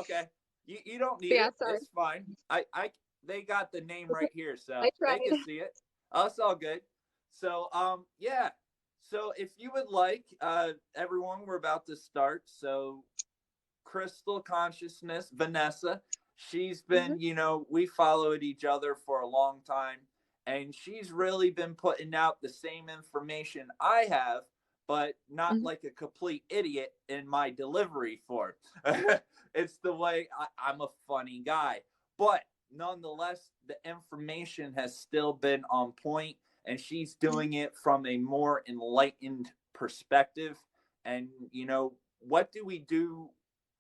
Okay. You don't need Yeah, it. sorry. It's fine. They got the name right here, so I they tried. can see it. Oh, it's all good. So, yeah. So if you would like, everyone, we're about to start. So Crystal Consciousness, Vanessa, she's Hmm. been, we followed each other for a long time, and she's really been putting out the same information I have, but not Hmm. like a complete idiot in my delivery form. It's the way I'm a funny guy. But nonetheless, the information has still been on point, and she's doing it from a more enlightened perspective. And, what do we do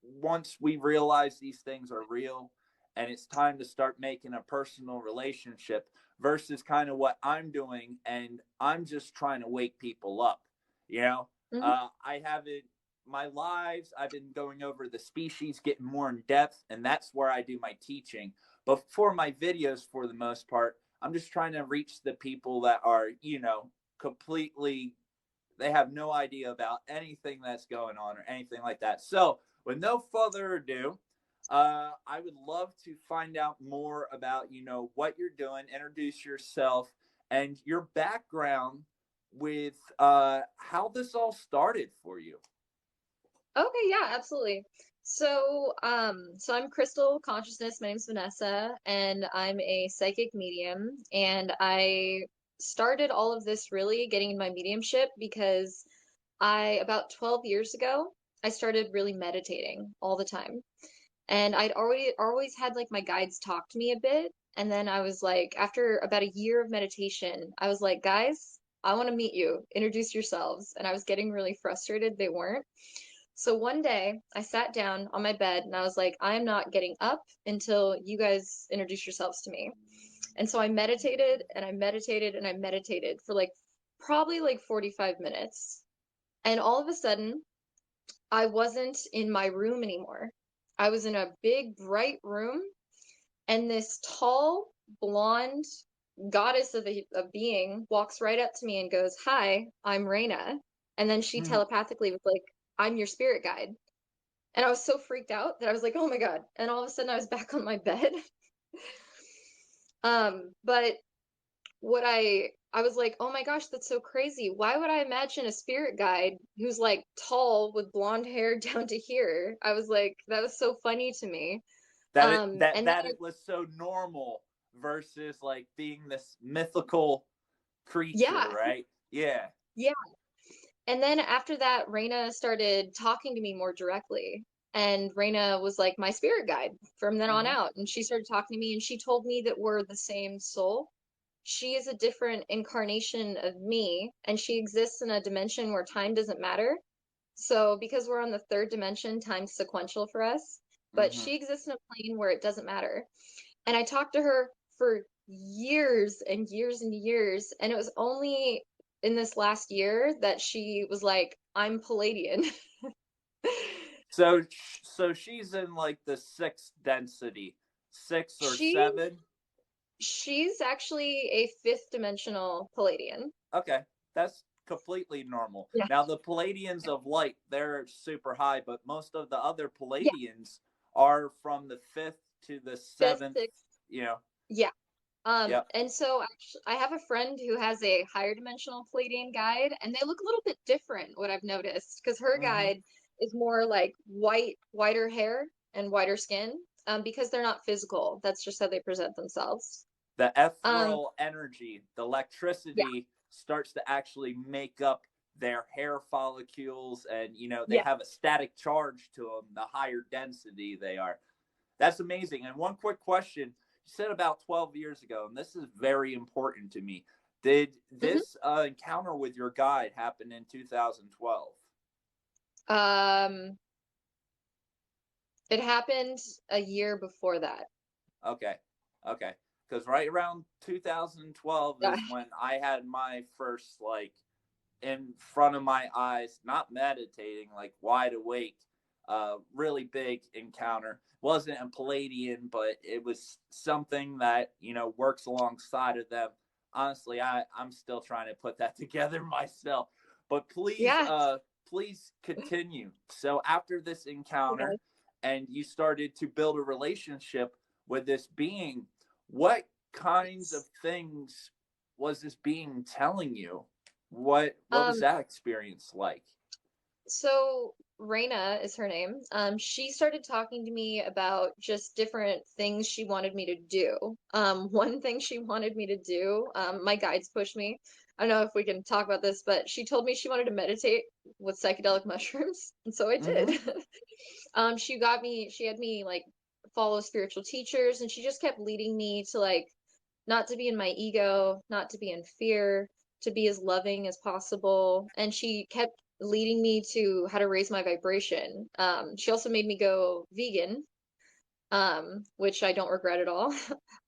once we realize these things are real and it's time to start making a personal relationship versus kind of what I'm doing and I'm just trying to wake people up, you know? Hmm. I haven't, my lives, I've been going over the species, getting more in depth, and that's where I do my teaching. But for my videos, for the most part, I'm just trying to reach the people that are, completely, they have no idea about anything that's going on or anything like that. So, with no further ado, I would love to find out more about, what you're doing, introduce yourself, and your background with how this all started for you. Okay, yeah, absolutely. So I'm Crystal Consciousness. My name's Vanessa, and I'm a psychic medium. And I started all of this really getting in my mediumship because about 12 years ago, I started really meditating all the time. And I'd already always had like my guides talk to me a bit. And then I was like, after about a year of meditation, I was like, guys, I want to meet you. Introduce yourselves. And I was getting really frustrated. They weren't. So one day I sat down on my bed and I was like, I'm not getting up until you guys introduce yourselves to me. And so I meditated and I meditated and I meditated for like probably like 45 minutes. And all of a sudden, I wasn't in my room anymore. I was in a big, bright room, and this tall, blonde goddess of a being walks right up to me and goes, "Hi, I'm Raina." And then she telepathically was like, "I'm your spirit guide." And I was so freaked out that I was like, "Oh my God." And all of a sudden I was back on my bed. But what I was like, "Oh my gosh, that's so crazy. Why would I imagine a spirit guide who's like tall with blonde hair down to here?" I was like, that was so funny to me. That it that And then that it was so normal versus like being this mythical creature, yeah, right? Yeah. yeah. And then after that, Raina started talking to me more directly. And Raina was like my spirit guide from then on Mm-hmm. out. And she started talking to me and she told me that we're the same soul. She is a different incarnation of me, and she exists in a dimension where time doesn't matter. So, because we're on the third dimension, time's sequential for us, but Mm-hmm. she exists in a plane where it doesn't matter. And I talked to her for years and years and years, and it was only in this last year that she was like, "I'm Palladian." So she's in like the sixth density, six or She seven. she's actually a fifth dimensional Palladian. Okay, that's completely normal. Yeah. Now the Palladians of light, they're super high, but most of the other Yeah. Palladians are from the fifth to the Fifth, seventh. sixth. You know. Yeah. Yep. And so actually, I have a friend who has a higher dimensional Palladian guide, and they look a little bit different, what I've noticed, because her Mm-hmm. guide is more like whiter hair and whiter skin, because they're not physical. That's just how they present themselves. The Um, ethereal energy, the yeah, electricity starts to actually make up their hair follicles, and they yeah. have a static charge to them. The higher density they are. That's amazing. And one quick question: you said about 12 years ago, and this is very important to me. Did Hmm. this encounter with your guide happen in 2012? Um, it happened a year before that. Okay. Okay. Because right around 2012 Yeah, is when I had my first, like, in front of my eyes, not meditating, like wide awake, really big encounter. Wasn't a Palladian, but it was something that, works alongside of them. Honestly, I'm still trying to put that together myself. But please, yeah. please continue. So after this Oh my encounter, God. and you started to build a relationship with this being. What kinds of things was this being telling you? What was Um, that experience like? so Raina is her name. She started talking to me about just different things she wanted me to do. One thing she wanted me to do, my guides pushed me. I don't know if we can talk about this, but she told me she wanted to meditate with psychedelic mushrooms, and so I Mm-hmm. did. She had me like follow spiritual teachers, and she just kept leading me to like not to be in my ego, not to be in fear, to be as loving as possible. And she kept leading me to how to raise my vibration. She also made me go vegan, which I don't regret at all.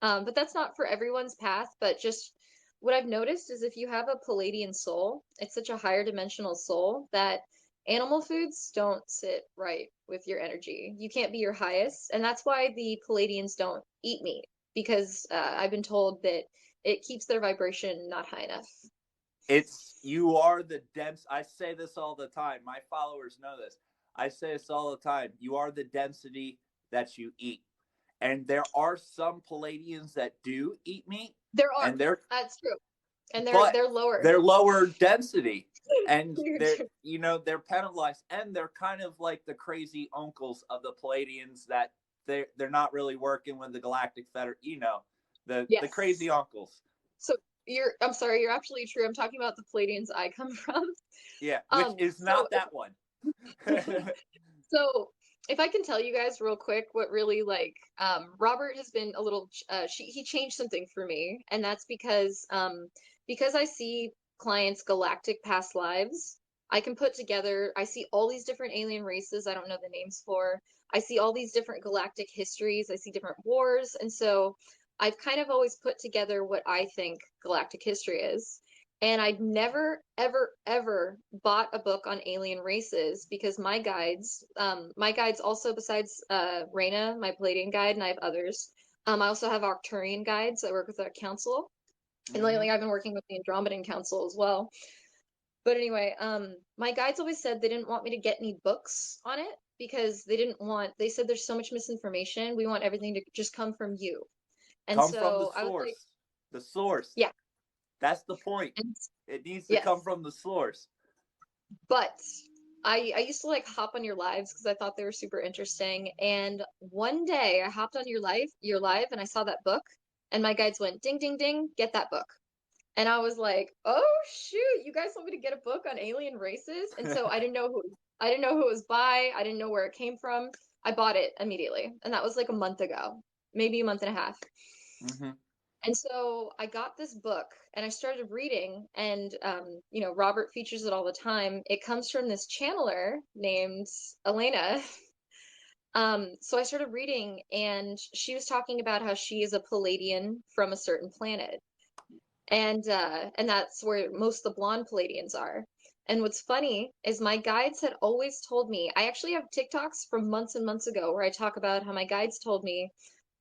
But that's not for everyone's path, but just what I've noticed is if you have a Palladian soul, it's such a higher dimensional soul that animal foods don't sit right with your energy. You can't be your highest, and that's why the Palladians don't eat meat because I've been told that it keeps their vibration not high enough. It's you are the dense. I say this all the time. My followers know this. I say this all the time. You are the density that you eat. And there are some Palladians that do eat meat, There are. and they're That's true. And they're but they're lower. they're lower density, and they're Huge. they're penalized, and they're kind of like the crazy uncles of the Palladians that they're not really working with the Galactic Feder, the crazy Yes. uncles. So I'm sorry, you're absolutely true. I'm talking about the Palladians I come from. Yeah, which is So not that one. so if I can tell you guys real quick what really like Robert has been a little he changed something for me, and that's because I see clients galactic past lives. I can put together, I see all these different alien races I don't know the names for. I see all these different galactic histories, I see different wars, and so I've kind of always put together what I think galactic history is. And I'd never, ever, ever bought a book on alien races because my guides also, besides Reyna, my Palladian guide, and I have others. I also have Arcturian guides. I work with a council. And Mm-hmm. lately I've been working with the Andromedan Council as well. But anyway, my guides always said they didn't want me to get any books on it because they said there's so much misinformation. We want everything to just come from you. And Come from the so I was like, source. The source. yeah. That's the point. And It needs to come yes. from the source. But I used to like hop on your lives because I thought they were super interesting. And one day I hopped on your live, and I saw that book, and my guides went ding ding ding, get that book. And I was like, oh shoot, you guys want me to get a book on alien races? And so I didn't know who it was by, I didn't know where it came from. I bought it immediately, and that was like a month ago, maybe a month and a half. Mm-hmm. And so I got this book and I started reading, and Robert features it all the time. It comes from this channeler named Elena. So I started reading, and she was talking about how she is a Palladian from a certain planet, and that's where most of the blonde Palladians are. And what's funny is my guides had always told me, I actually have TikToks from months and months ago where I talk about how my guides told me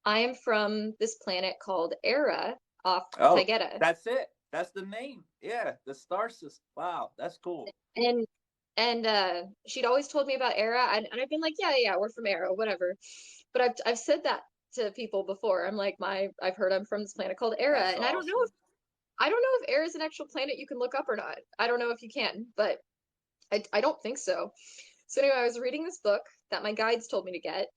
I am from this planet called Era off Oh, Taygeta. that's it. That's the name. Yeah, the star system. Wow, that's cool. And she'd always told me about Era, and I've been like, yeah, yeah, we're from Era, whatever. But I've said that to people before. I'm like, I've heard I'm from this planet called Era, That's and awesome. I don't know if Era is an actual planet you can look up or not. I don't know if you can, but I don't think so. So anyway, I was reading this book that my guides told me to get,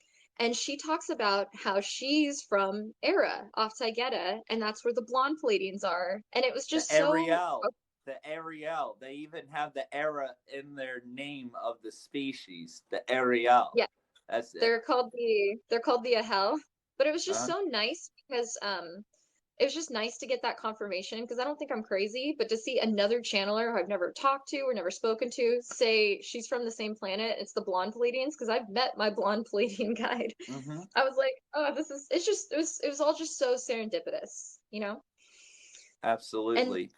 and she talks about how she's from Era off Taygeta, and that's where the blonde Palladians are. And it was The just so Ariel. The Ariel. They even have the era in their name of the species. The Ariel. yeah, That's it. they're called the Ahel. But it was just Uh-huh. so nice because it was just nice to get that confirmation because I don't think I'm crazy, but to see another channeler who I've never talked to or never spoken to say she's from the same planet, it's the blonde Palladians, because I've met my blonde Palladian guide. Mm-hmm. I was like, oh, it was all just so serendipitous, you know? And Absolutely.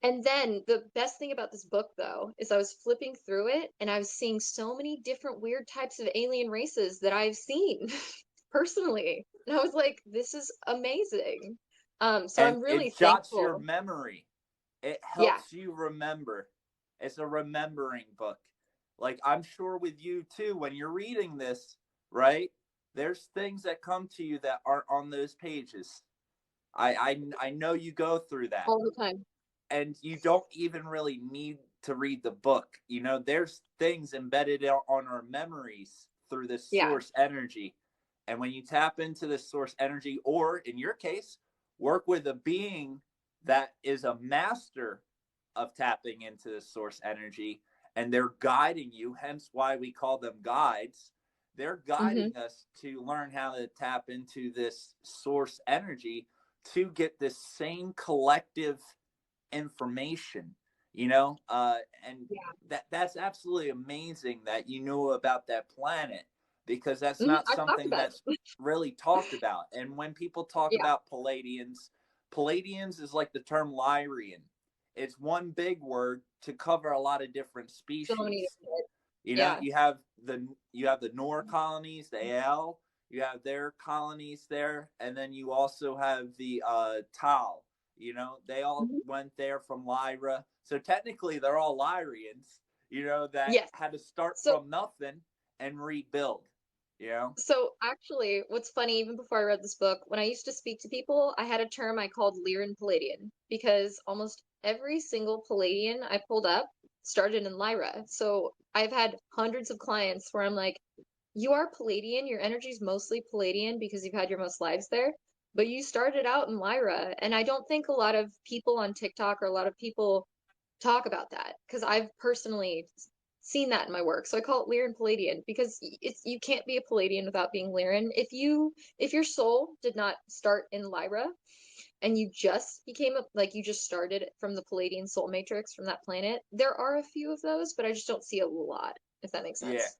and then the best thing about this book though is I was flipping through it and I was seeing so many different weird types of alien races that I've seen personally. And I was like, this is amazing. So And I'm it really jots your thankful. memory. It Yeah. helps you remember. It's a remembering book. Like I'm sure with you too, when you're reading this, right? There's things that come to you that aren't on those pages. I know you go through that, all the time. and you don't even really need to read the book. You know, there's things embedded on our memories through this Yeah. source energy. And when you tap into this source energy, or in your case, work with a being that is a master of tapping into the source energy, and they're guiding you, hence why we call them guides. They're Hmm. guiding us to learn how to tap into this source energy to get this same collective information, you know, and Yeah. that's absolutely amazing that you know about that planet, because that's Hmm. not I've talked something about that's it. really talked about. And when people talk Yeah. about Palladians is like the term Lyrian. It's one big word to cover a lot of different So many species. different words. You know, Yeah. you have the Nor colonies, the AL, you have their colonies there, and then you also have the Tal. You know, they all Hmm. went there from Lyra. So technically they're all Lyrians, you know, that Yes. had to start So from nothing and rebuild, you know? So actually, what's funny, even before I read this book, when I used to speak to people, I had a term I called Lyran Palladian because almost every single Palladian I pulled up started in Lyra. So I've had hundreds of clients where I'm like, you are Palladian, your energy's mostly Palladian because you've had your most lives there, but you started out in Lyra. And I don't think a lot of people on TikTok or a lot of people talk about that because I've personally seen that in my work. So I call it Lyran Palladian because it's you can't be a Palladian without being Lyran. If your soul did not start in Lyra and you just became a like you just started from the Palladian soul matrix from that planet, there are a few of those, but I just don't see a lot, if that makes Yeah. sense.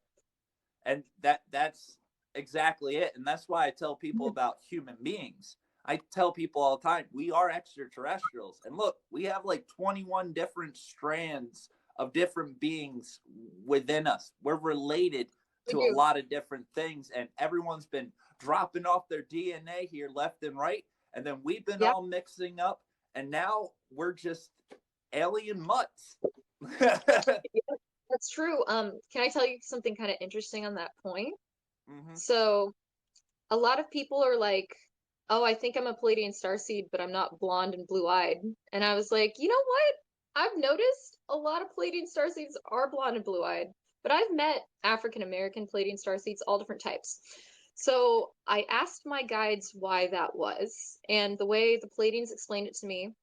And that's exactly it. And that's why I tell people about human beings. I tell people all the time, we are extraterrestrials. And look, we have like 21 different strands of different beings within us. We're related We to a do. lot of different things, and everyone's been dropping off their DNA here left and right. And then we've been Yeah, all mixing up, and now we're just alien mutts. that's true. Can I tell you something kind of interesting on that point? Hmm. So a lot of people are like, "Oh, I think I'm a Palladian starseed, but I'm not blonde and blue-eyed." And I was like, "You know what? I've noticed a lot of Palladian starseeds are blonde and blue-eyed, but I've met African American Palladian starseeds, all different types." So I asked my guides why that was, and the way the Palladians explained it to me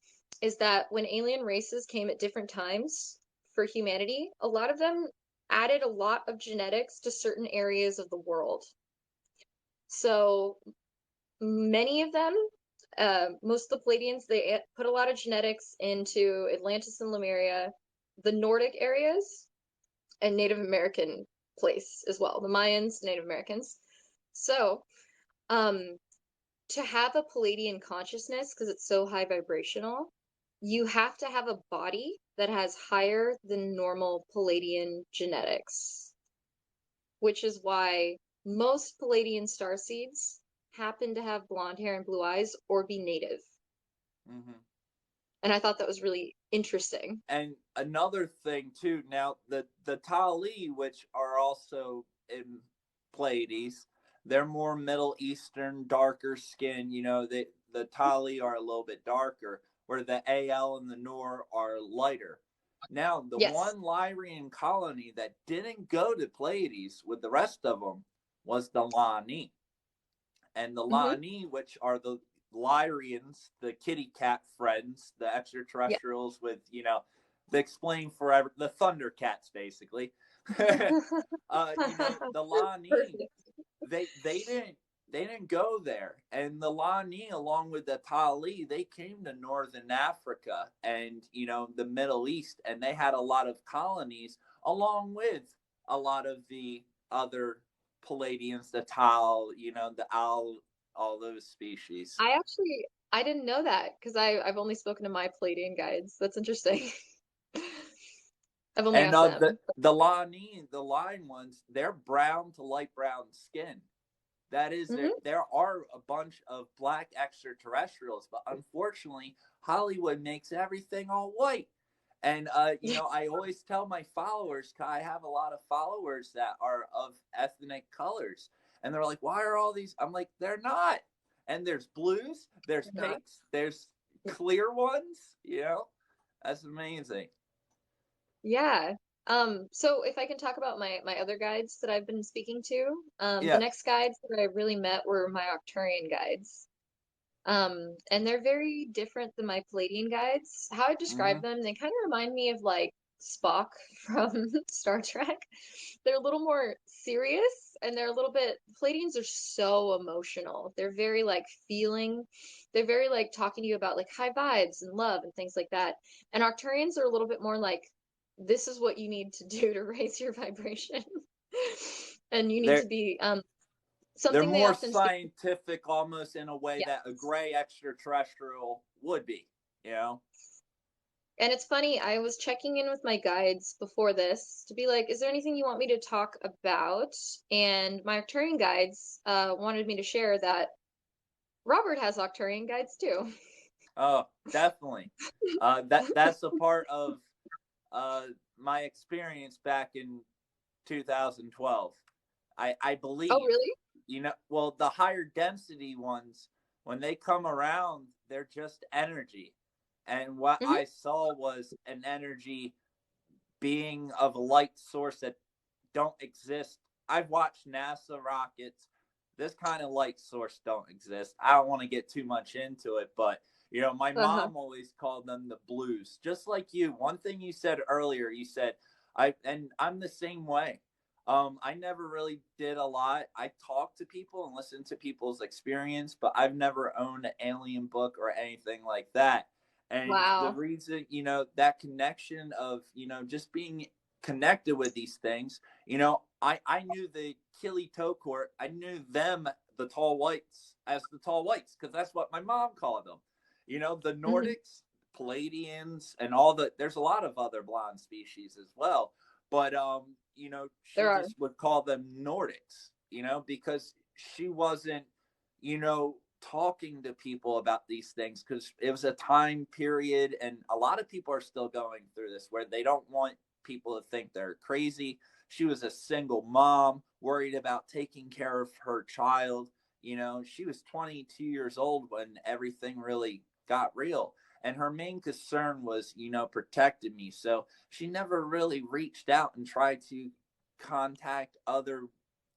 is that when alien races came at different times for humanity, a lot of them added a lot of genetics to certain areas of the world. So many of them, most of the Palladians, they put a lot of genetics into Atlantis and Lemuria, the Nordic areas, and Native American place as well. The Mayans, Native Americans. So, um, to have a Palladian consciousness, because it's so high vibrational, you have to have a body that has higher than normal Palladian genetics, which is why most Palladian starseeds happen to have blonde hair and blue eyes or be native. Hmm. And I thought that was really interesting. And another thing too, now the Tali, which are also in Pleiades, they're more Middle Eastern, darker skin. You know, the Tali are a little bit darker, where the Al and the Nor are lighter. Now, the Yes. one Lyrian colony that didn't go to Pleiades with the rest of them was the Lani. And the Hmm. Lani, which are the Lyrians, the kitty cat friends, the Yeah. extraterrestrials with, you know, the explain forever, the Thundercats, basically. You know, the Lani, Perfect. they didn't go there, and the Lani, along with the Tali, they came to northern Africa and, you know, the Middle East, and they had a lot of colonies along with a lot of the other Palladians, the Tal, you know, the Al, all those species. I didn't know that because I've only spoken to my Palladian guides. That's interesting. I've only And asked the them. the Lani, the line ones, they're brown to light brown skin. That is, Hmm. there are a bunch of black extraterrestrials, but unfortunately, Hollywood makes everything all white. And you know, I always tell my followers, 'cause I have a lot of followers that are of ethnic colors, And they're like, why are all these? I'm like, they're not. And there's blues, there's Not. pinks, there's clear ones, you know? That's amazing. Yeah. So if I can talk about my other guides that I've been speaking to, the Yeah. next guides that I really met were my Octurian guides. And they're very different than my Palladian guides. How I Mm-hmm. describe them, they kind of remind me of like Spock from Star Trek. They're a little more serious and they're a little bit, Palladians are so emotional. They're very like feeling, they're very like talking to you about like high vibes and love and things like that. And Arcturians are a little bit more like, this is what you need to do to raise your vibration. And you need They're to be they're something they more often speak. scientific, almost in a way that a Yes. gray extraterrestrial would be, you know? And it's funny, I was checking in with my guides before this to be like, is there anything you want me to talk about? And my Arcturian guides wanted me to share that Robert has Arcturian guides too. Oh, definitely. That's a part of uh, my experience back in 2012. I Oh, believe, really? you know, well, the higher density ones, when they come around, they're just energy. And what Hmm. I saw was an energy being of a light source that don't exist. I've watched NASA rockets. This kind of light source don't exist. I don't want to get too much into it, but you know, my Uh-huh. mom always called them the blues. Just like you. One thing you said earlier, you said and I'm the same way. I never really did a lot. I talk to people and listen to people's experience, but I've never owned an alien book or anything like that. And the Wow. reason, you know, that connection of, you know, just being connected with these things, you know, I knew the Kili Tokort, I knew them, the tall whites, as the tall whites, because that's what my mom called them. You know, the Hmm. Nordics, Palladians, and all the, there's a lot of other blonde species as well. But, you know, There she are. just would call them Nordics, you know, because she wasn't, you know, talking to people about these things because it was a time period and a lot of people are still going through this where they don't want people to think they're crazy. She was a single mom worried about taking care of her child. You know, she was 22 years old when everything really got real, and her main concern was, you know, protecting me. So she never really reached out and tried to contact other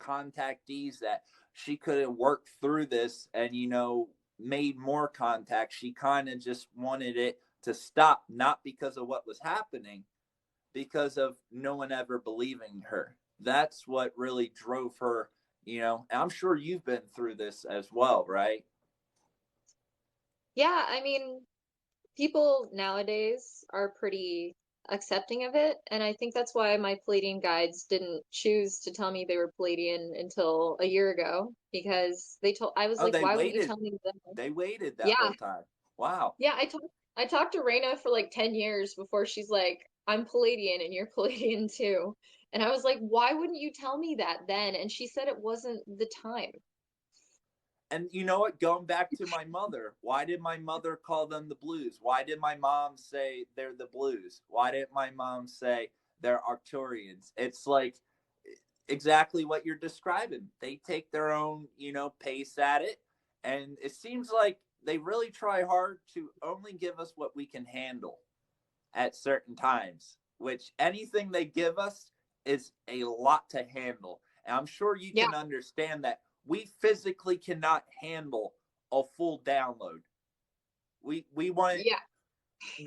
contactees that she could have worked through this and, you know, made more contacts. She kind of just wanted it to stop, not because of what was happening, because of no one ever believing her. That's what really drove her, you know. And I'm sure you've been through this as well, right? Yeah, I mean, people nowadays are pretty accepting of it, and I think that's why my Palladian guides didn't choose to tell me they were Palladian until a year ago, because they told I was Oh, like, they why wouldn't you waited. tell me then? They waited that Yeah, whole time. Wow. yeah, I talked to Raina for like 10 years before she's like, I'm Palladian and you're Palladian too. And I was like, why wouldn't you tell me that then? And she said it wasn't the time. And you know what? Going back to my mother, why did my mother call them the blues? Why did my mom say they're the blues? Why didn't my mom say they're Arcturians? It's like exactly what you're describing. They take their own, you know, pace at it. And it seems like they really try hard to only give us what we can handle at certain times, which anything they give us is a lot to handle. And I'm sure you Yeah, can understand that we physically cannot handle a full download. We want, yeah.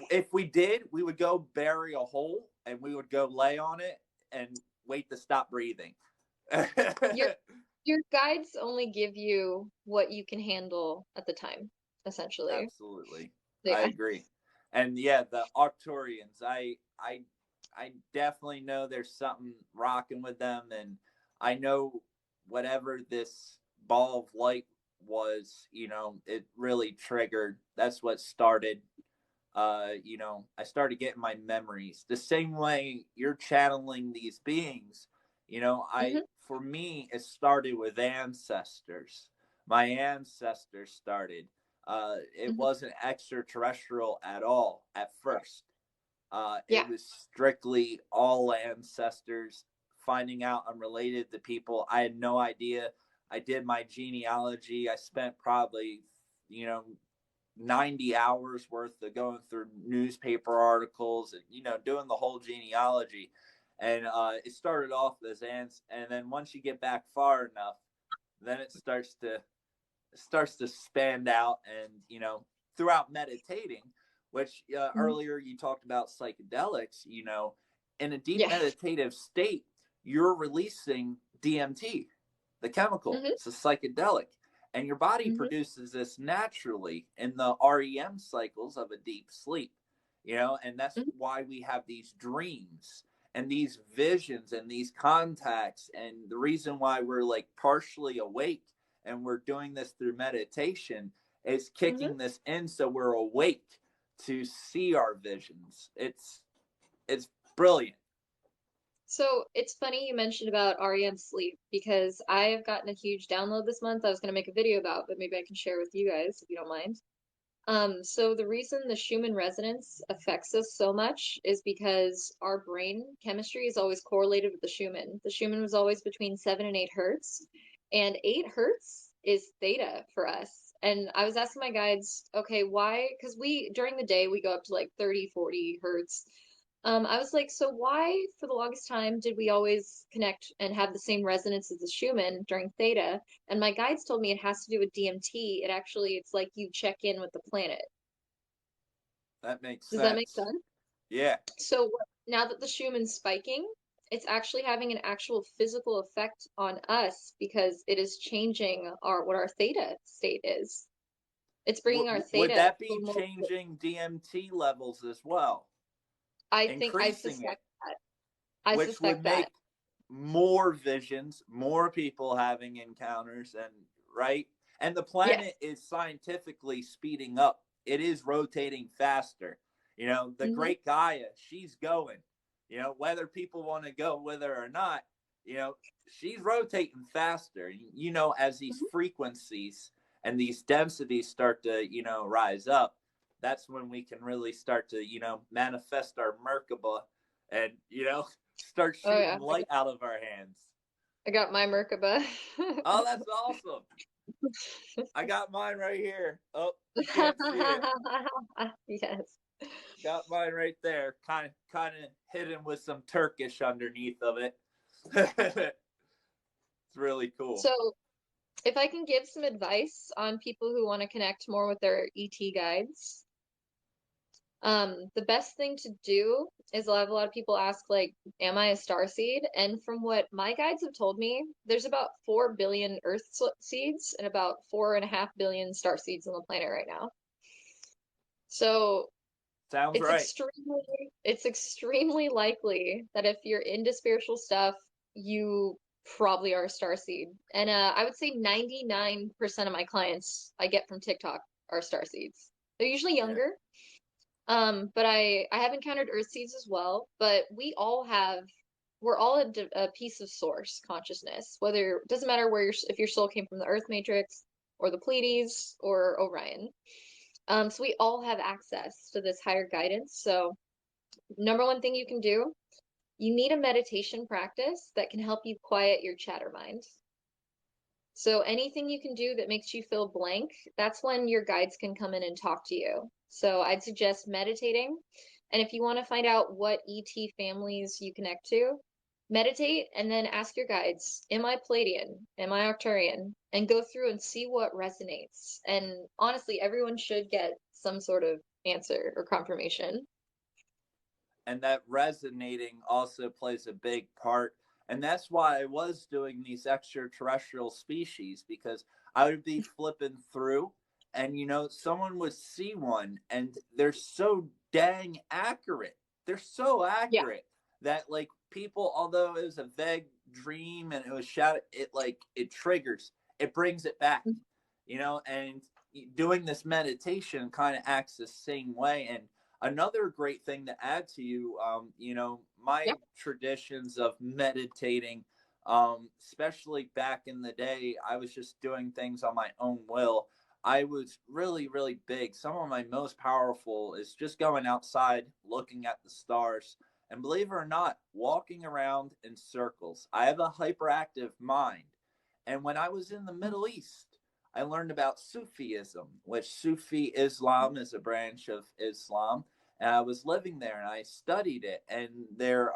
if we did, we would go bury a hole and we would go lay on it and wait to stop breathing. Your your guides only give you what you can handle at the time, essentially. Absolutely. I Yeah. agree. And yeah, the Arcturians, I definitely know there's something rocking with them, and I know whatever this ball of light was, you know, it really triggered. That's what started, you know, I started getting my memories. The same way you're channeling these beings, you know, Hmm. for me it started with ancestors. My ancestors started. It Hmm. wasn't extraterrestrial at all at first. Yeah. It was strictly all ancestors. Finding out I'm related to people I had no idea. I did my genealogy. I spent probably, 90 hours worth of going through newspaper articles and, doing the whole genealogy. And it started off as ants. And then once you get back far enough, then it starts to expand out. And, throughout meditating, which earlier you talked about psychedelics, in a deep Yeah. meditative state, you're releasing DMT, the chemical. Mm-hmm. It's a psychedelic. And your body Mm-hmm. produces this naturally in the REM cycles of a deep sleep, and that's Mm-hmm. why we have these dreams and these visions and these contacts. And the reason why we're like partially awake and we're doing this through meditation is Mm-hmm. kicking this in so we're awake to see our visions. It's brilliant. So it's funny you mentioned about REM sleep because I have gotten a huge download this month. I was going to make a video about, but maybe I can share with you guys if you don't mind. So the reason the Schumann resonance affects us so much is because our brain chemistry is always correlated with the Schumann. The Schumann was always between 7 and 8 hertz, and 8 hertz is theta for us. And I was asking my guides, okay, why? Because during the day, we go up to like 30, 40 hertz. I was like, so why, for the longest time, did we always connect and have the same resonance as the Schumann during theta? And my guides told me it has to do with DMT. It's like you check in with the planet. That makes Does that make sense. sense? Yeah. So now that the Schumann's spiking, it's actually having an actual physical effect on us because it is changing what our theta state is. It's bringing our Would theta that to be a more. changing DMT levels as well? I Increasing it, suspect that. I which would suspect that. make more visions, more people having encounters, and right? And the Yes. planet is scientifically speeding up. It is rotating faster. The Hmm. great Gaia, she's going. Whether people want to go with her or not, you know, she's rotating faster. As these frequencies and these densities start to, rise up, that's when we can really start to, manifest our Merkaba and, start Oh shooting yeah, light out of our hands. I got my Merkaba. Oh, that's awesome. I got mine right here. Oh, you can't see it. Yes. Got mine right there. Kind of hidden with some Turkish underneath of it. It's really cool. So, if I can give some advice on people who want to connect more with their ET guides, the best thing to do is I have a lot of people ask, like, am I a starseed? And from what my guides have told me, there's about 4 billion Earth seeds and about 4.5 billion star seeds on the planet right now. So Sounds it's right. extremely likely that if you're into spiritual stuff, you probably are a starseed. And I would say 99% of my clients I get from TikTok are starseeds. They're usually Yeah. younger. But I have encountered earth seeds as well, but we're all a piece of source consciousness. Whether it doesn't matter if your soul came from the Earth Matrix or the Pleiades or Orion. So we all have access to this higher guidance. So number one thing you can do, you need a meditation practice that can help you quiet your chatter mind. So anything you can do that makes you feel blank, that's when your guides can come in and talk to you. So I'd suggest meditating. And if you want to find out what ET families you connect to, meditate and then ask your guides, am I Palladian? Am I Arcturian? And go through and see what resonates. And honestly, everyone should get some sort of answer or confirmation. And that resonating also plays a big part. And that's why I was doing these extraterrestrial species, because I would be flipping through and, someone would see one and they're so dang accurate. They're so Yeah. accurate that, like, people, although it was a vague dream and it was shot, it triggers, it brings it back, and doing this meditation kind of acts the same way. And another great thing to add to you, my Yeah. traditions of meditating, especially back in the day, I was just doing things on my own will. I was really, really big. Some of my most powerful is just going outside, looking at the stars, and believe it or not, walking around in circles. I have a hyperactive mind. And when I was in the Middle East, I learned about Sufism, which Sufi Islam is a branch of Islam. And I was living there and I studied it. And they're,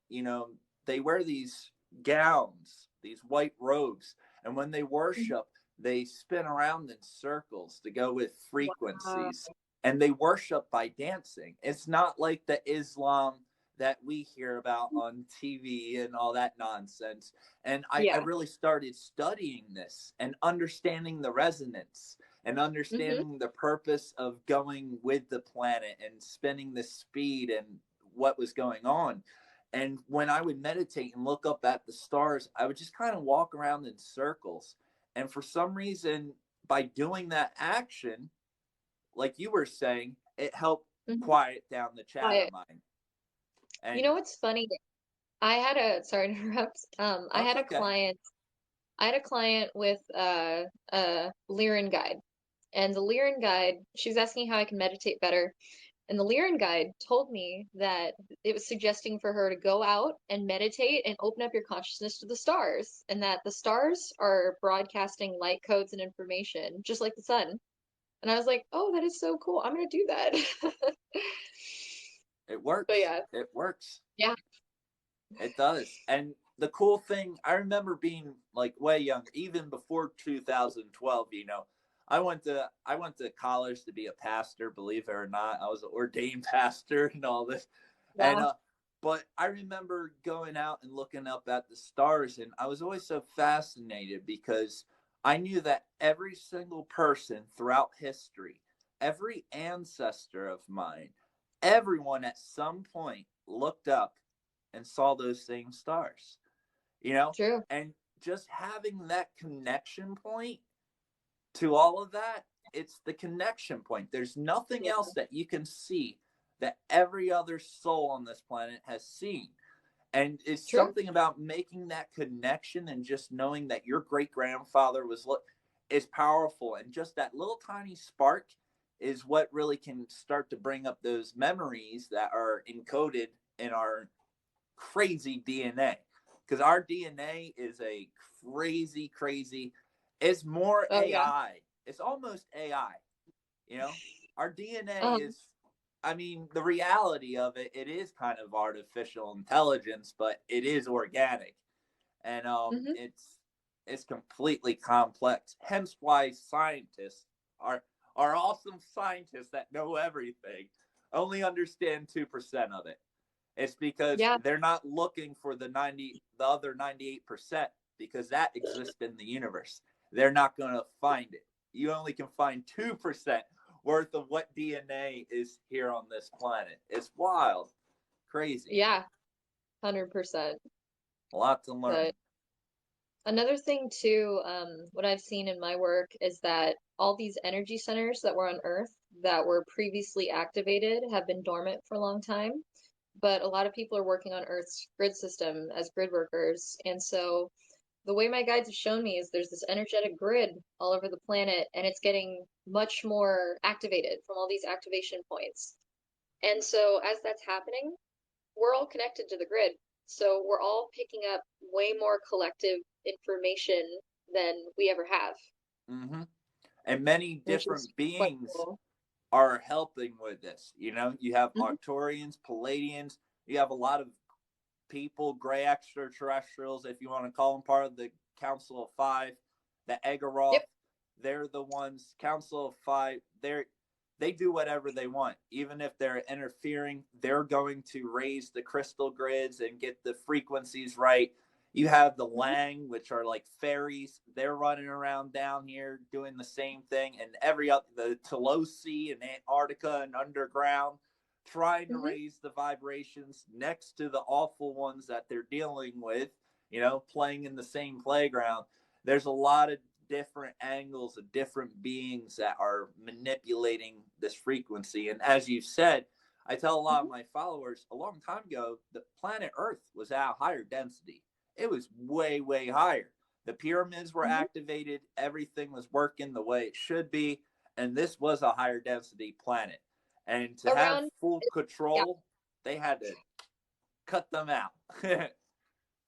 you know, they wear these gowns, these white robes. And when they worship, they spin around in circles to go with Wow. frequencies. And they worship by dancing. It's not like the Islam that we hear about on TV and all that nonsense. And I Yeah. really started studying this and understanding the resonance and Mm-hmm. understanding the purpose of going with the planet and spinning the speed and what was going on. And when I would meditate and look up at the stars, I would just kind of walk around in circles. And for some reason, by doing that action, like you were saying, it helped Mm-hmm. quiet down the chatter mind. You And know what's funny? I had a, sorry to interrupt. I oh, it's had a okay. client. I had a client with a Lyran guide, and the Lyran guide, she was asking how I can meditate better, and the Lyran guide told me that it was suggesting for her to go out and meditate and open up your consciousness to the stars, and that the stars are broadcasting light codes and information, just like the sun. And I was like, oh, that is so cool. I'm gonna do that. It But works. yeah, It works. yeah. It does. And the cool thing, I remember being like way young, even before 2012, you know. I went to college to be a pastor, believe it or not. I was an ordained pastor and all this. And Wow. but I remember going out and looking up at the stars, and I was always so fascinated because I knew that every single person throughout history, every ancestor of mine, everyone at some point looked up and saw those same stars, you know? True. And just having that connection point to all of that, it's the connection point. There's nothing Yeah. else that you can see that every other soul on this planet has seen. And it's True. something about making that connection and just knowing that your great grandfather was is powerful. And just that little tiny spark is what really can start to bring up those memories that are encoded in our crazy DNA, because our DNA is a crazy, crazy. It's more Oh yeah. AI. It's almost AI. You know, our DNA Um. is. I mean, the reality of it, it is kind of artificial intelligence, but it is organic, and Mhm. it's completely complex. Hence, why scientists are awesome scientists that know everything only understand 2% of it. It's because Yeah. they're not looking for the other 98% because that exists in the universe. They're not going to find it. You only can find 2% worth of what DNA is here on this planet. It's wild, crazy, Yeah. 100%. a lot to learn. But another thing too, what I've seen in my work is that all these energy centers that were on Earth that were previously activated have been dormant for a long time. But a lot of people are working on Earth's grid system as grid workers. And so the way my guides have shown me is there's this energetic grid all over the planet, and it's getting much more activated from all these activation points. And so as that's happening, we're all connected to the grid. So we're all picking up way more collective information than we ever have, Hmm. And many which is different quite beings cool. are helping with this. You know, you have Hmm. Arcturians, Palladians, you have a lot of people, gray extraterrestrials, if you want to call them, part of the Council of Five, the Eggaroth. Yep. They're the ones. Council of Five. They do whatever they want, even if they're interfering. They're going to raise the crystal grids and get the frequencies right. You have the Hmm. Lang, which are like fairies. They're running around down here doing the same thing, and every other the Tolosi and Antarctica and underground trying to Hmm. raise the vibrations next to the awful ones that they're dealing with, you know, playing in the same playground. There's a lot of different angles of different beings that are manipulating this frequency. And as you said, I tell a lot Hmm. of my followers a long time ago, the planet Earth was at a higher density. It was way, way higher. The pyramids were Hmm. activated, everything was working the way it should be, and this was a higher density planet. And to have Around, full yeah, control, they had to cut them out.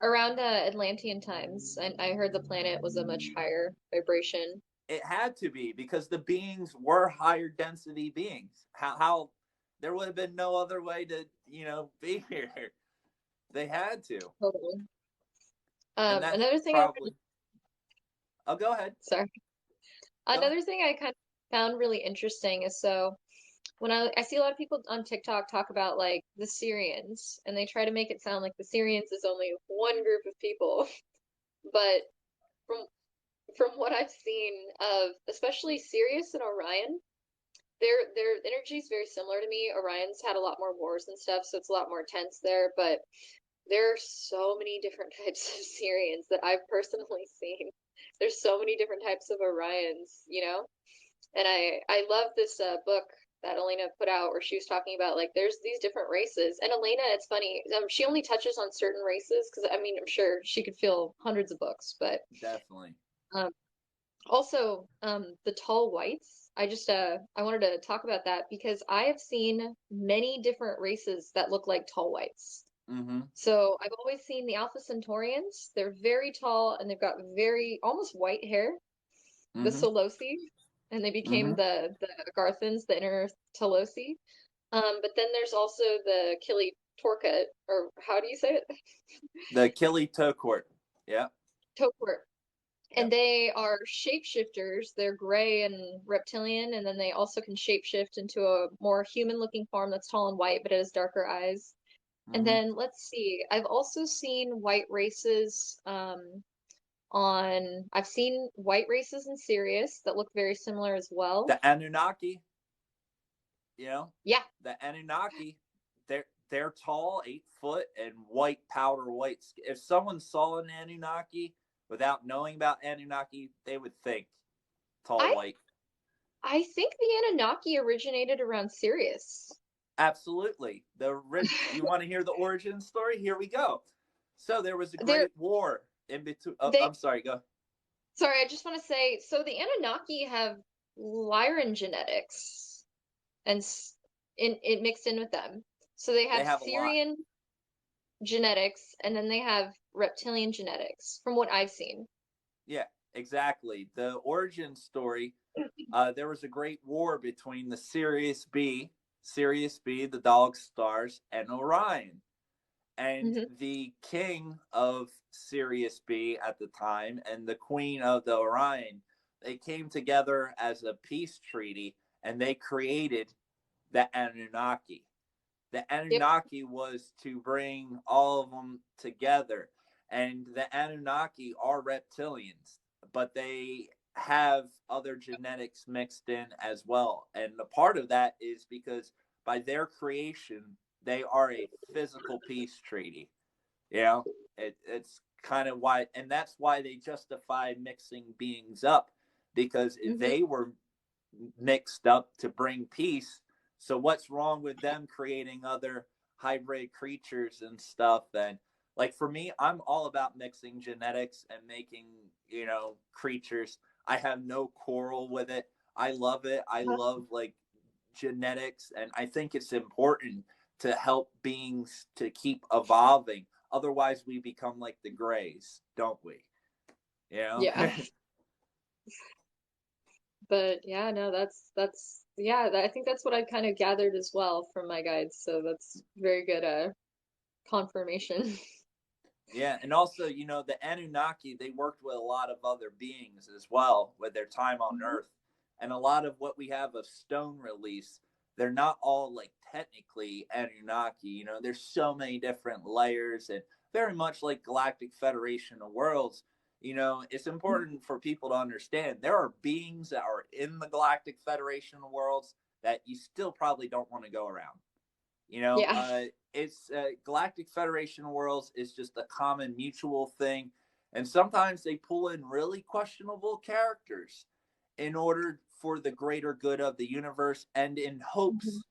Around Atlantean times, and I heard the planet was a much higher vibration. It had to be because the beings were higher density beings. How there would have been no other way to, be here. They had to. Totally. And that's Another thing I probably, oh, go ahead. sorry. Go ahead. Another thing I kind of found really interesting is so when I see a lot of people on TikTok talk about like the Syrians, and they try to make it sound like the Syrians is only one group of people, but from from what I've seen of especially Sirius and Orion, their energy is very similar to me. Orion's had a lot more wars and stuff, so it's a lot more tense there, but there are so many different types of Syrians that I've personally seen. There's so many different types of Orions, you know? And I love this book that Elena put out where she was talking about like there's these different races. And Elena, it's funny, she only touches on certain races because I mean I'm sure she could fill hundreds of books, but Definitely. um, also the tall whites. I wanted to talk about that because I have seen many different races that look like tall whites. Mm-hmm. So I've always seen the Alpha Centaurians. They're very tall and they've got very almost white hair. The Mm-hmm. Solosi, and they became Mm-hmm. the Garthans, the inner Tolosi. But then there's also the Kili Torkut, or how do you say it? The Achille toe court. Yeah. Tokwer. Yep. And they are shapeshifters. They're gray and reptilian, and then they also can shapeshift into a more human-looking form that's tall and white, but it has darker eyes. And Mm-hmm. then let's see, I've also seen white races I've seen white races in Sirius that look very similar as well. The Anunnaki, you know, Yeah, the Anunnaki, they're tall, 8 foot, and white powder white. If someone saw an Anunnaki without knowing about Anunnaki, they would think tall I white. I think the Anunnaki originated around Sirius. Absolutely. You want to hear the origin story? Here we go. So there was a They're great war in between. Oh, they I'm sorry. Go. sorry, I just want to say so the Anunnaki have Lyran genetics and in it mixed in with them. So they They have have a lot. Syrian genetics and then they have reptilian genetics from what I've seen. Yeah, exactly. The origin story. There was a great war between the Sirius B, the dog stars, and Orion. And Hmm. the king of Sirius B at the time and the queen of the Orion, they came together as a peace treaty and they created the Anunnaki. The Yep. Anunnaki was to bring all of them together. And the Anunnaki are reptilians, but they have other genetics mixed in as well. And a part of that is because by their creation, they are a physical peace treaty. You know, it's kind of why, and that's why they justify mixing beings up because Hmm. they were mixed up to bring peace. So what's wrong with them creating other hybrid creatures and stuff? And like for me, I'm all about mixing genetics and making, creatures. I have no quarrel with it. I love it. I love like genetics, and I think it's important to help beings to keep evolving. Otherwise we become like the grays, don't we? You know? Yeah. But yeah, no, that's yeah, I think that's what I kind of gathered as well from my guides. So that's very good confirmation. Yeah, and also, the Anunnaki, they worked with a lot of other beings as well with their time on Mhm. Earth. And a lot of what we have of stone release, they're not all like technically Anunnaki. There's so many different layers, and very much like Galactic Federation of Worlds. It's important for people to understand there are beings that are in the Galactic Federation of Worlds that you still probably don't want to go around. You know, Yeah. uh, it's Galactic Federation Worlds is just a common mutual thing, and sometimes they pull in really questionable characters in order for the greater good of the universe, and in Mhm. hopes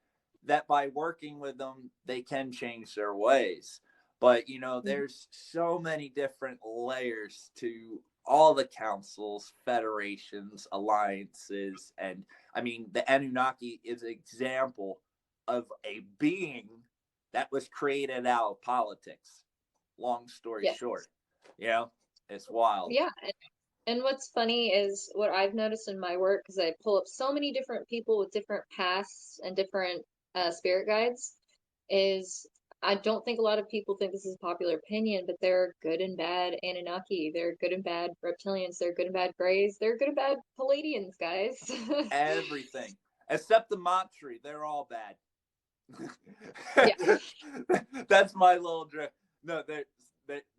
that by working with them they can change their ways. But Mhm. there's so many different layers to all the councils, federations, alliances, and I mean the Anunnaki is an example of a being that was created out of politics. long story Yes. short. You know, it's wild. Yeah. And what's funny is what I've noticed in my work, because I pull up so many different people with different pasts and different spirit guides, is I don't think a lot of people think this is a popular opinion, but there are good and bad Anunnaki. There are good and bad reptilians. There are good and bad Greys. There are good and bad Palladians, guys. Everything except the Matri, they're all bad. Yeah, That's my little drift. No,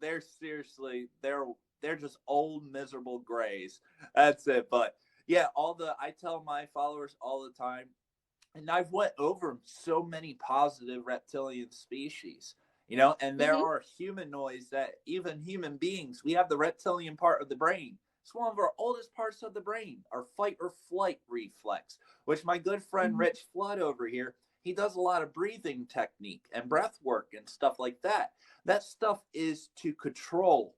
they're seriously they're just old miserable grays. That's it. But yeah, I tell my followers all the time, and I've went over so many positive reptilian species, you know, and there hmm are humanoids that even human beings, we have the reptilian part of the brain. It's one of our oldest parts of the brain, our fight or flight reflex, which my good friend hmm Rich Flood over here, he does a lot of breathing technique and breath work and stuff like that. That stuff is to control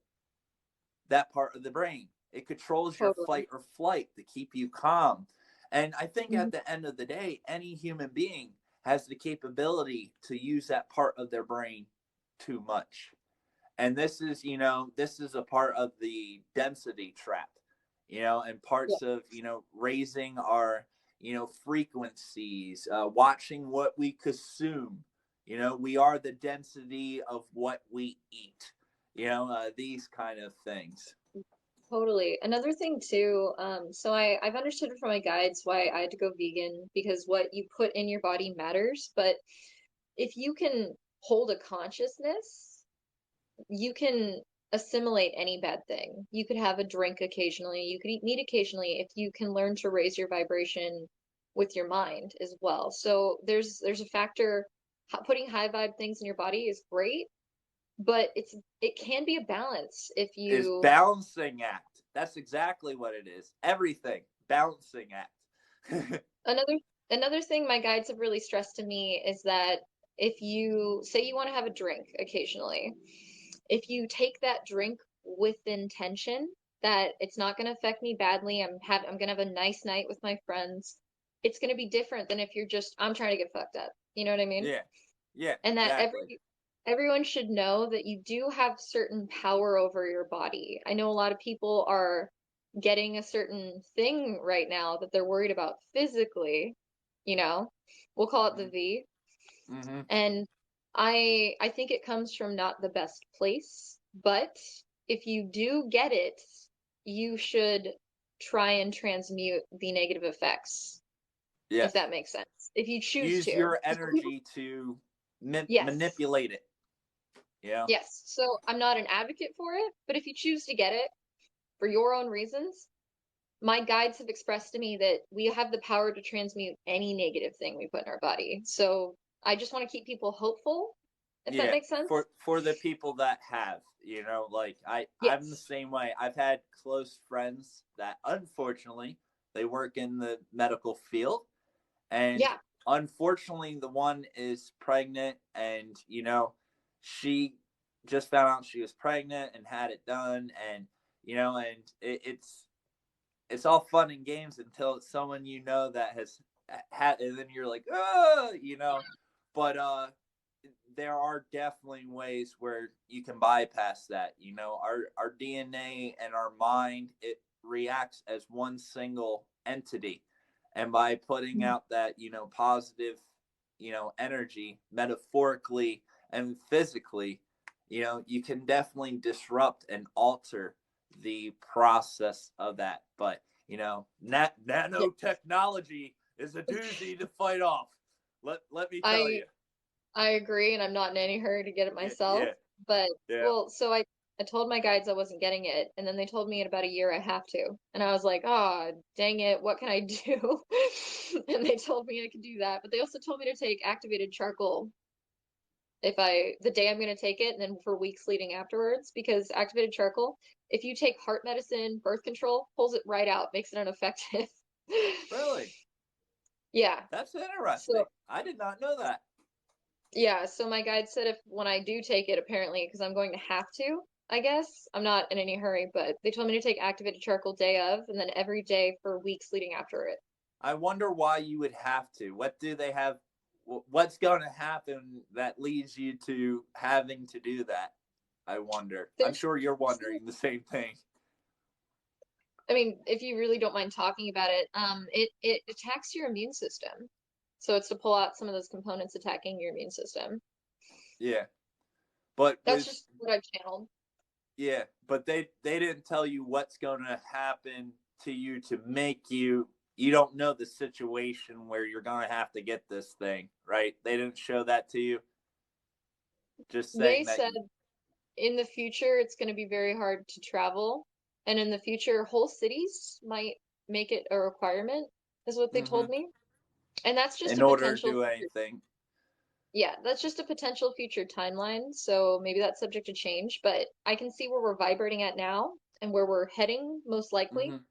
that part of the brain. It controls your totally. fight or flight to keep you calm. And I think hmm at the end of the day, any human being has the capability to use that part of their brain too much. And this is, this is a part of the density trap, and Yeah, parts of, raising our, frequencies, watching what we consume. We are the density of what we eat, these kind of things. totally. Another thing too, so I've understood from my guides why I had to go vegan because what you put in your body matters, but if you can hold a consciousness, you can assimilate any bad thing. You could have a drink occasionally, you could eat meat occasionally if you can learn to raise your vibration with your mind as well. So there's a factor putting high vibe things in your body is great, but it can be a balance if Is you balancing act. That's exactly what it is. Everything balancing act. another another thing my guides have really stressed to me is that if you say you want to have a drink occasionally, if you take that drink with intention that it's not going to affect me badly, I'm going to have a nice night with my friends, it's going to be different than if you're just I'm trying to get fucked up. You know what I mean? Yeah, yeah, And that exactly. everyone should know that you do have certain power over your body. I know a lot of people are getting a certain thing right now that they're worried about physically, you know. We'll call it the Hmm. V. Hmm. And I think it comes from not the best place, but if you do get it, you should try and transmute the negative effects, if Yes. that makes sense. If you choose Use to. your 'Cause some people, energy to yes. manipulate it. Yes. So I'm not an advocate for it, but if you choose to get it for your own reasons, my guides have expressed to me that we have the power to transmute any negative thing we put in our body. So I just want to keep people hopeful, if that Yeah. makes sense. For the people that have, like I'm the Yes. same way. I've had close friends that unfortunately they work in the medical field, and Yeah. unfortunately the one is pregnant, and she just found out she was pregnant and had it done, and and it's all fun and games until it's someone that has had, and then you're like, oh, but there are definitely ways where you can bypass that. Our DNA and our mind, it reacts as one single entity, and by putting Mhm. out that positive energy, metaphorically and physically, you can definitely disrupt and alter the process of that. But Yeah. nanotechnology is a doozy to fight off. Let me tell I you. I agree, and I'm not in any hurry to get it Yeah, myself. yeah, But yeah. well, so I told my guides I wasn't getting it, and then they told me in about a year I have to. And I was like, "Ah, dang it, what can I do?" And they told me I could do that, but they also told me to take activated charcoal if I the day I'm going to take it and then for weeks leading afterwards because activated charcoal, if you take heart medicine, birth control, pulls it right out, makes it ineffective. Really, Yeah. that's interesting. So I did not know that. yeah, so my guide said if when I do take it, apparently, because I'm going to have to, I guess. I'm not in any hurry, but they told me to take activated charcoal day of and then every day for weeks leading after it. I wonder why you would have to. What do they have? What's going to happen that leads you to having to do that? I wonder. I'm There's, sure you're wondering the same thing. I mean, if you really don't mind talking about it, it attacks your immune system. So it's to pull out some of those components attacking your immune system. Yeah. But That's with just what I've channeled. yeah, but they didn't tell you what's going to happen to you to make you don't know the situation where you're going to have to get this thing, right? They didn't show that to you. Just They saying that said in the future it's going to be very hard to travel, and in the future whole cities might make it a requirement, is what they told mhm, me. And that's just in a order to potential do future. anything. Yeah, that's just a potential future timeline, so maybe that's subject to change, but I can see where we're vibrating at now and where we're heading most likely. Mhm.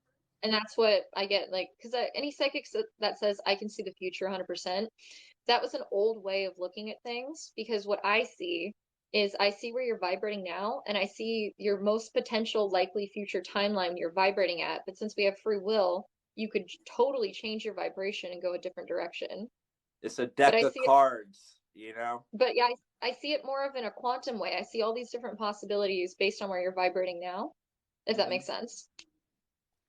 And that's what I get, like, because any psychic that says I can see the future 100%, that was an old way of looking at things. Because what I see is I see where you're vibrating now, and I see your most potential likely future timeline you're vibrating at. But since we have free will, you could totally change your vibration and go a different direction. It's a But I deck of see it, cards, you know? but yeah, I see it more of in a quantum way. I see all these different possibilities based on where you're vibrating now, if that Mhm. makes sense.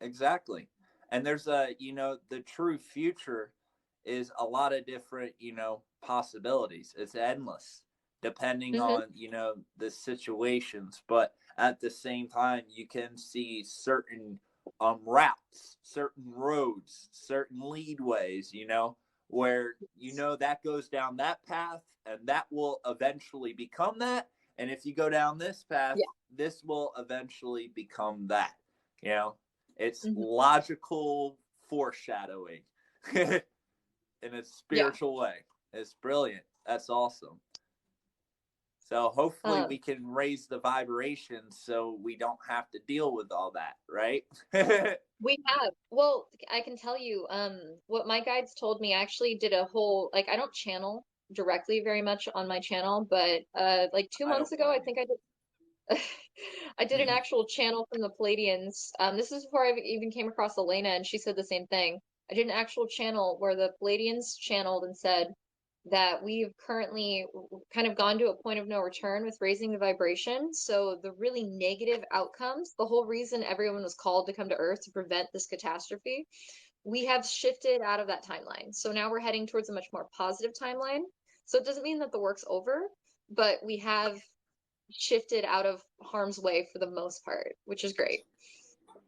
Exactly. And there's the true future is a lot of different, possibilities. It's endless depending Mm-hmm. on, the situations. But at the same time, you can see certain routes, certain roads, certain leadways, where that goes down that path and that will eventually become that. And if you go down this path, Yeah. this will eventually become that. You know, it's Mm-hmm. logical foreshadowing in a Yeah. spiritual way. It's brilliant. That's awesome. So hopefully Um, we can raise the vibration so we don't have to deal with all that, right? We have. Well, I can tell you, what my guides told me, I actually did a whole, like, I don't channel directly very much on my channel, but like two I months don't ago, I blame think I did I did an you. actual channel from the Palladians. This is before I even came across Elena, and she said the same thing. I did an actual channel where the Palladians channeled and said that we've currently kind of gone to a point of no return with raising the vibration. So the really negative outcomes, the whole reason everyone was called to come to Earth to prevent this catastrophe, we have shifted out of that timeline. So now we're heading towards a much more positive timeline. So it doesn't mean that the work's over, but we have shifted out of harm's way for the most part, which is great.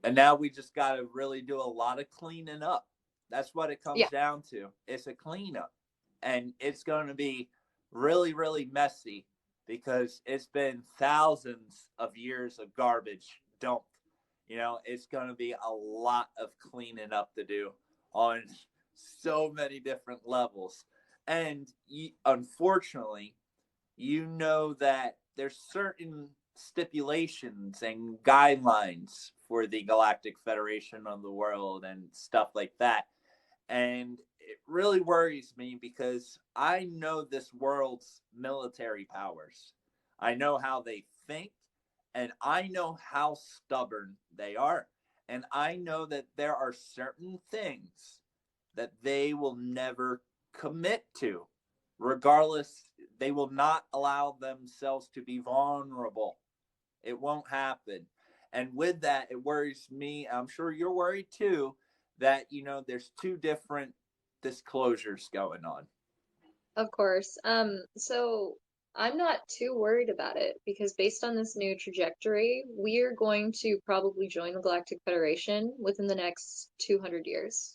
And now we just got to really do a lot of cleaning up. That's what it Yeah, comes down to. It's a cleanup. And it's going to be really, really messy because it's been thousands of years of garbage dumped. It's going to be a lot of cleaning up to do on so many different levels. And unfortunately, that there's certain stipulations and guidelines for the Galactic Federation of the world and stuff like that. And it really worries me because I know this world's military powers. I know how they think, and I know how stubborn they are. And I know that there are certain things that they will never commit to. Regardless, they will not allow themselves to be vulnerable. It won't happen. And with that, it worries me. I'm sure you're worried too that, there's two different disclosures going on. of course. So I'm not too worried about it because based on this new trajectory, we are going to probably join the Galactic Federation within the next 200 years.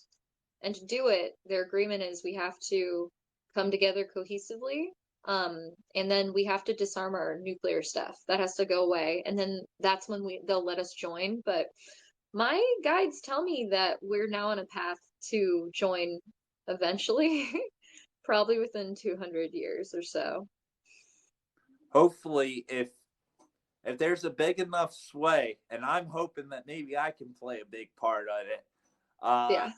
And to do it, their agreement is we have to come together cohesively. And then we have to disarm our nuclear stuff. That has to go away. And then that's when they'll let us join. But my guides tell me that we're now on a path to join eventually, probably within 200 years or so. Hopefully, if there's a big enough sway, and I'm hoping that maybe I can play a big part on it. Yeah.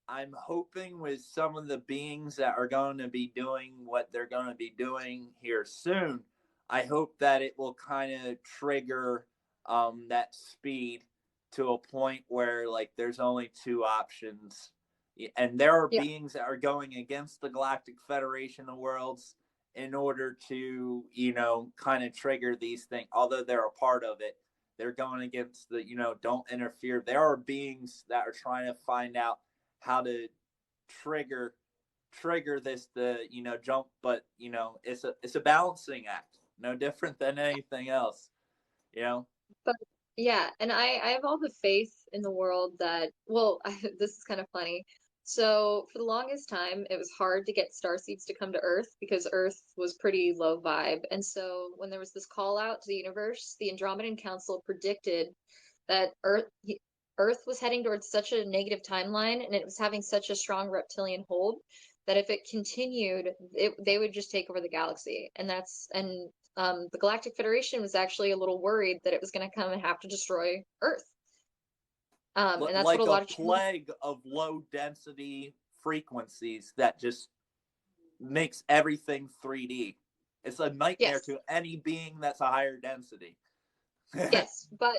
I'm hoping with some of the beings that are going to be doing what they're going to be doing here soon, I hope that it will kind of trigger that speed to a point where like there's only two options, and there are Yeah. beings that are going against the Galactic Federation of Worlds, in order to, you know, kind of trigger these things. Although they're a part of it, they're going against the, you know, don't interfere. There are beings that are trying to find out how to trigger this, the, you know, jump. But you know, it's a balancing act, no different than anything else, you know. But yeah, and I have all the faith in the world that, well, this is kind of funny. So for the longest time, it was hard to get starseeds to come to Earth because Earth was pretty low vibe. And so when there was this call out to the universe, the Andromedan Council predicted that Earth was heading towards such a negative timeline and it was having such a strong reptilian hold that if it continued, they would just take over the galaxy. And the Galactic Federation was actually a little worried that it was going to come and have to destroy Earth. And that's what Like a a lot of plague of low density frequencies that just makes everything 3D. It's a nightmare yes, to any being that's a higher density. yes, but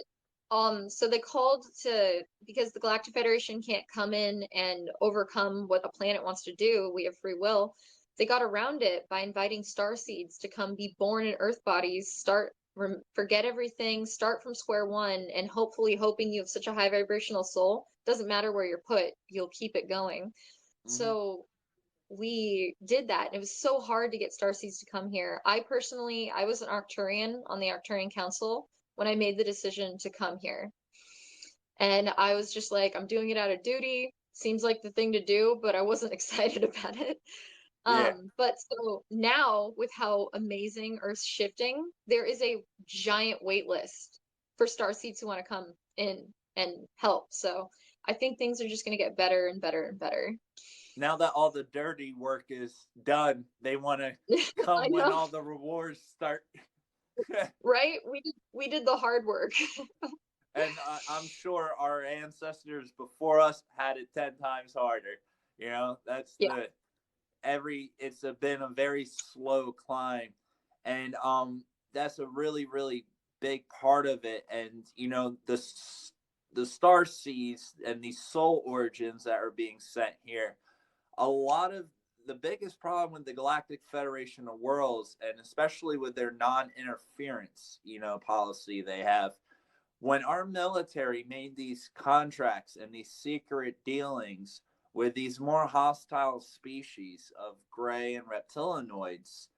so they called to because the Galactic Federation can't come in and overcome what a planet wants to do. We have free will. They got around it by inviting star seeds to come be born in Earth bodies, forget everything, start from square one, and hopefully hoping you have such a high vibrational soul. Doesn't matter where you're put, you'll keep it going. Mm-hmm. So we did that. And it was so hard to get starseeds to come here. I was an Arcturian on the Arcturian Council when I made the decision to come here. And I was just like, I'm doing it out of duty. Seems like the thing to do, but I wasn't excited about it. Yeah. But so now with how amazing Earth's shifting, there is a giant wait list for starseeds who want to come in and help. So I think things are just going to get better and better and better. Now that all the dirty work is done, they want to I come when know, all the rewards start. right? We did the hard work. And I'm sure our ancestors before us had it 10 times harder. You know, that's Yeah. the been a very slow climb, and that's a really really big part of it. And you know, the star seeds and these soul origins that are being sent here, a lot of the biggest problem with the Galactic Federation of Worlds, and especially with their non-interference, you know, policy they have, when our military made these contracts and these secret dealings with these more hostile species of gray and reptiloids,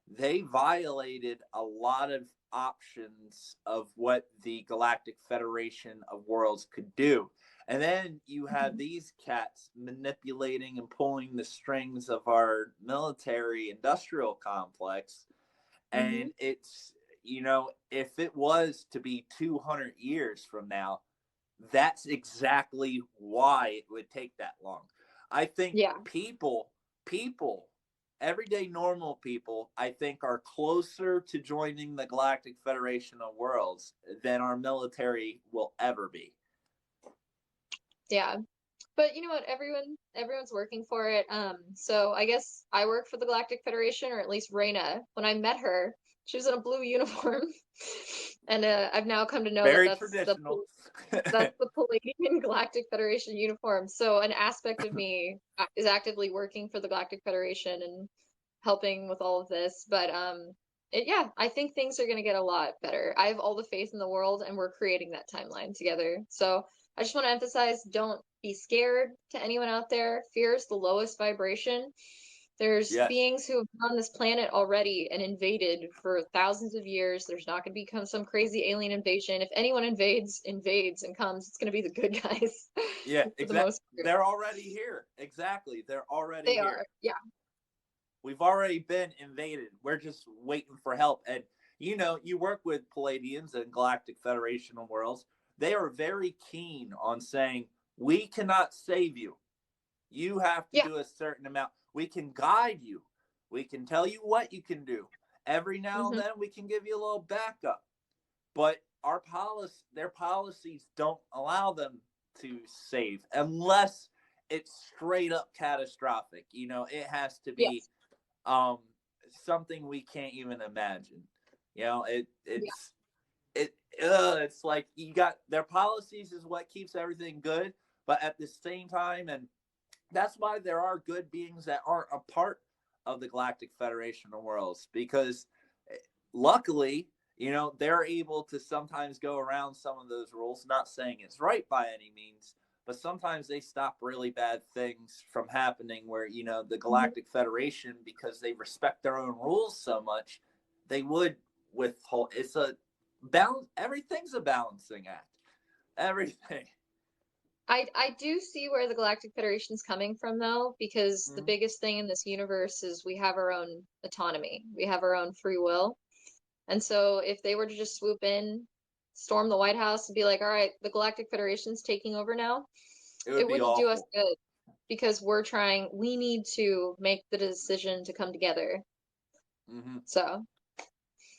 they violated a lot of options of what the Galactic Federation of Worlds could do. And then you have these cats manipulating and pulling the strings of our military industrial complex. Mm-hmm. And it's, you know, if it was to be 200 years from now, that's exactly why it would take that long. I think Yeah. people, everyday normal people, I think are closer to joining the Galactic Federation of Worlds than our military will ever be. Yeah. But you know what? Everyone's working for it. So I guess I work for the Galactic Federation, or at least Reyna. When I met her, she was in a blue uniform, and I've now come to know that Very traditional. that's the Palladian Galactic Federation uniform. So an aspect of me is actively working for the Galactic Federation and helping with all of this. But yeah, I think things are going to get a lot better. I have all the faith in the world, and we're creating that timeline together. So I just want to emphasize, don't be scared to anyone out there. Fear is the lowest vibration. There's Yes. beings who have been on this planet already and invaded for thousands of years. There's not going to become some crazy alien invasion. If anyone invades and comes, it's going to be the good guys Yeah, for the exactly. most part. They're already here. Exactly. They're already They here. are. Yeah. We've already been invaded. We're just waiting for help. And you know, you work with Palladians and Galactic Federation of Worlds. They are very keen on saying, we cannot save you. You have to Yeah. do a certain amount. We can guide you. We can tell you what you can do. Every now and Hmm. then we can give you a little backup. But their policies don't allow them to save unless it's straight up catastrophic. You know, it has to be Yes. um something we can't even imagine. You know, Yeah. it's like you got their policies is what keeps everything good, but at the same time, and that's why there are good beings that aren't a part of the Galactic Federation of Worlds, because luckily, they're able to sometimes go around some of those rules. Not saying it's right by any means, but sometimes they stop really bad things from happening where, the Mhm. Galactic Federation, because they respect their own rules so much, they would withhold. It's a balance. Everything's a balancing act. Everything. I do see where the Galactic Federation's coming from though, because the Mm-hmm. biggest thing in this universe is we have our own autonomy. We have our own free will. And so if they were to just swoop in, storm the White House and be like, all right, the Galactic Federation's taking over now, It would it be wouldn't do us awful. good because we need to make the decision to come together. Mm-hmm. So,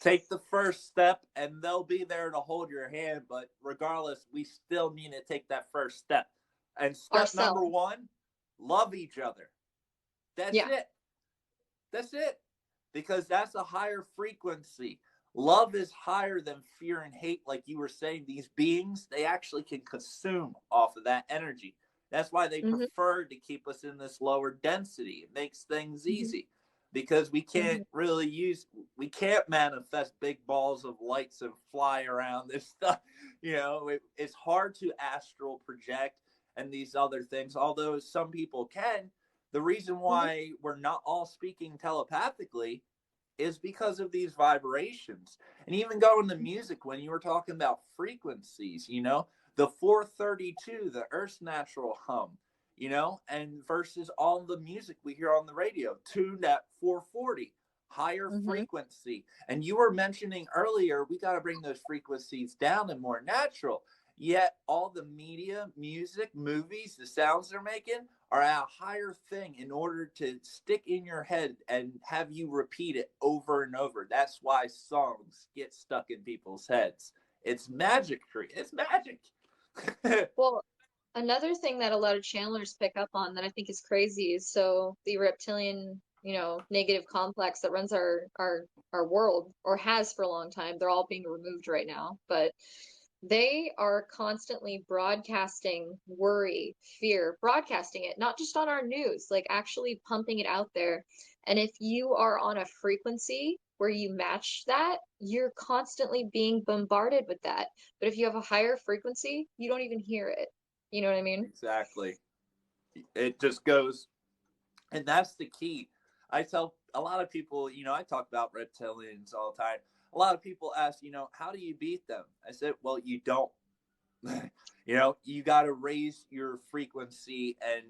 Take the first step and they'll be there to hold your hand, but regardless, we still need to take that first step. And step number ourselves. one, love each other. That's Yeah. it. That's it. Because that's a higher frequency. Love is higher than fear and hate. Like you were saying, these beings, they actually can consume off of that energy. That's why they Hmm. prefer to keep us in this lower density. It makes things Hmm. easy because Hmm. we can't manifest big balls of lights and fly around this stuff. It's hard to astral project and these other things, although some people can. The reason Hmm. why we're not all speaking telepathically is because of these vibrations. And even going to music, when you were talking about frequencies, the 432, the Earth's natural hum, and versus all the music we hear on the radio, tuned at 440, higher Hmm. frequency. And you were mentioning earlier, we got to bring those frequencies down and more natural. Yet all the media, music, movies, the sounds they're making are at a higher thing in order to stick in your head and have you repeat it over and over. That's why songs get stuck in people's heads. It's magic. It's magic. Well, another thing that a lot of channelers pick up on that I think is crazy is so the reptilian, negative complex that runs our world or has for a long time, they're all being removed right now, but they are constantly broadcasting worry, fear, broadcasting it, not just on our news, like actually pumping it out there. And if you are on a frequency where you match that, you're constantly being bombarded with that. But if you have a higher frequency, you don't even hear it. You know what I mean? Exactly. It just goes, and that's the key. I tell a lot of people, I talk about reptilians all the time. A lot of people ask, how do you beat them? I said, well, you don't. You got to raise your frequency and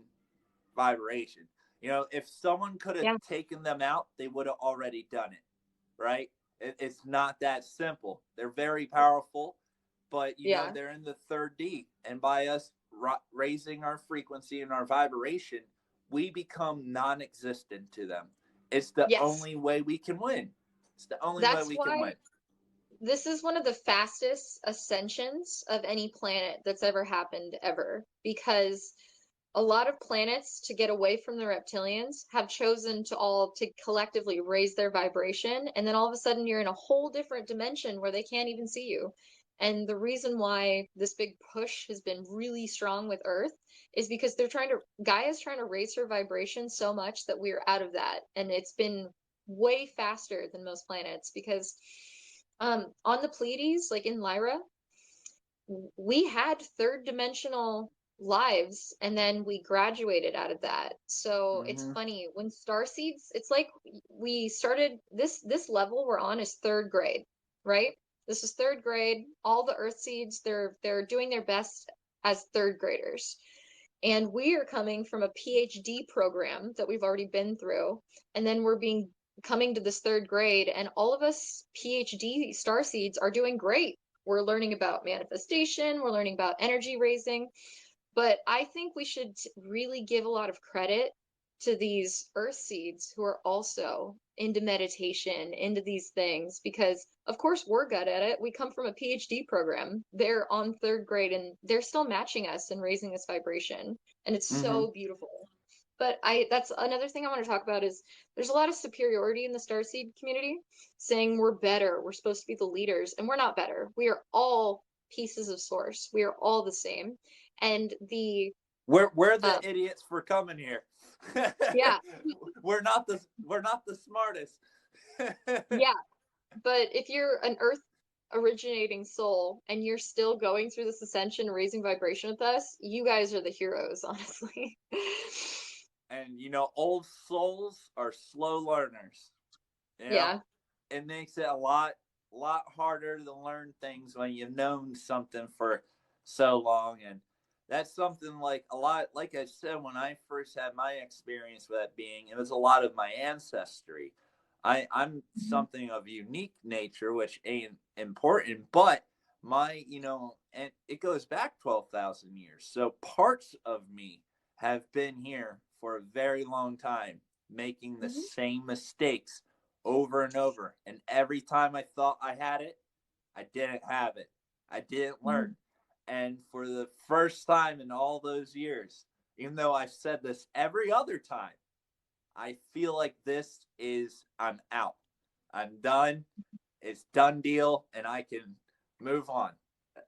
vibration. If someone could have Yeah. taken them out, they would have already done it, right? It's not that simple. They're very powerful, but Yeah. they're in the third D, and by us raising our frequency and our vibration, we become non-existent to them. It's the Yes. only way we can win. It's the only way That's we can why win. this is one of the fastest ascensions of any planet that's ever happened ever because a lot of planets to get away from the reptilians have chosen to collectively raise their vibration and then all of a sudden you're in a whole different dimension where they can't even see you. And the reason why this big push has been really strong with Earth is because Gaia's trying to raise her vibration so much that we're out of that. And it's been way faster than most planets because on the Pleiades, like in Lyra, we had third dimensional lives and then we graduated out of that. So it's Mm-hmm. funny when starseeds, it's like we started this level we're on is third grade, right? This is third grade. All the earth seeds, they're doing their best as third graders. And we are coming from a PhD program that we've already been through, and then we're being coming to this third grade, and all of us PhD starseeds are doing great. We're learning about manifestation, we're learning about energy raising, but I think we should really give a lot of credit to these earth seeds who are also into meditation, into these things, because of course we're good at it. We come from a PhD program. They're on third grade and they're still matching us and raising this vibration. And it's Mm-hmm. so beautiful. But that's another thing I want to talk about is there's a lot of superiority in the starseed community saying we're better, we're supposed to be the leaders, and we're not better. We are all pieces of source. We are all the same. And the We're the Um, idiots for coming here. yeah, we're not the smartest. yeah. But if you're an Earth originating soul and you're still going through this ascension, raising vibration with us, you guys are the heroes, honestly. And old souls are slow learners. You know, Yeah. it makes it a lot harder to learn things when you've known something for so long. And that's something like a lot, like I said, when I first had my experience with that being, it was a lot of my ancestry. I'm Mhm. something of unique nature, which ain't important, but my, and it goes back 12,000 years. So parts of me have been here for a very long time, making the Mhm. same mistakes over and over. And every time I thought I had it, I didn't have it. I didn't learn. Mhm. And for the first time in all those years, even though I've said this every other time, I feel like I'm out. I'm done. It's done deal, and I can move on.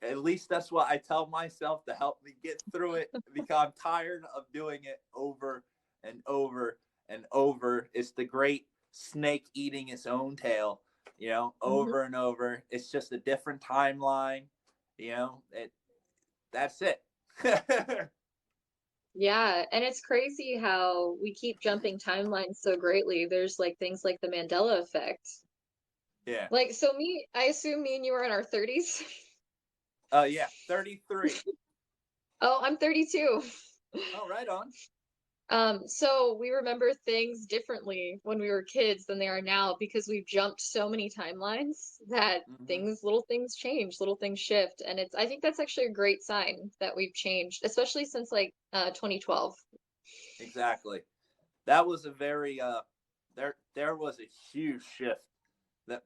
At least that's what I tell myself to help me get through it, because I'm tired of doing it over and over and over. It's the great snake eating its own tail, Mhm. over and over. It's just a different timeline, that's it. Yeah, and it's crazy how we keep jumping timelines so greatly. There's like things like the Mandela effect. Yeah. Like, so I assume me and you are in our 30s. Yeah, 33. Oh, I'm 32. Oh, right on. So we remember things differently when we were kids than they are now because we've jumped so many timelines that Hmm. little things change, little things shift, and I think that's actually a great sign that we've changed, especially since like 2012. Exactly. That was a very there was a huge shift.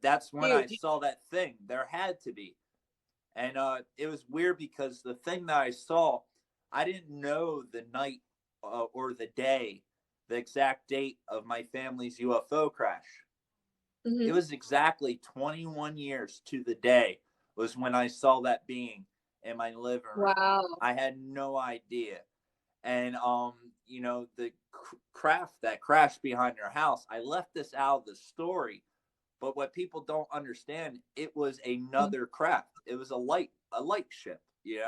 That's when I Huge. saw that thing. There had to be. And it was weird because the thing that I saw, I didn't know the night or the day, the exact date of my family's UFO crash. It Hmm. was exactly 21 years to the day was when I saw that being in my living room. Wow. I had no idea. And the craft that crashed behind their house, I left this out of the story, but what people don't understand, it was another craft. It was a light ship. You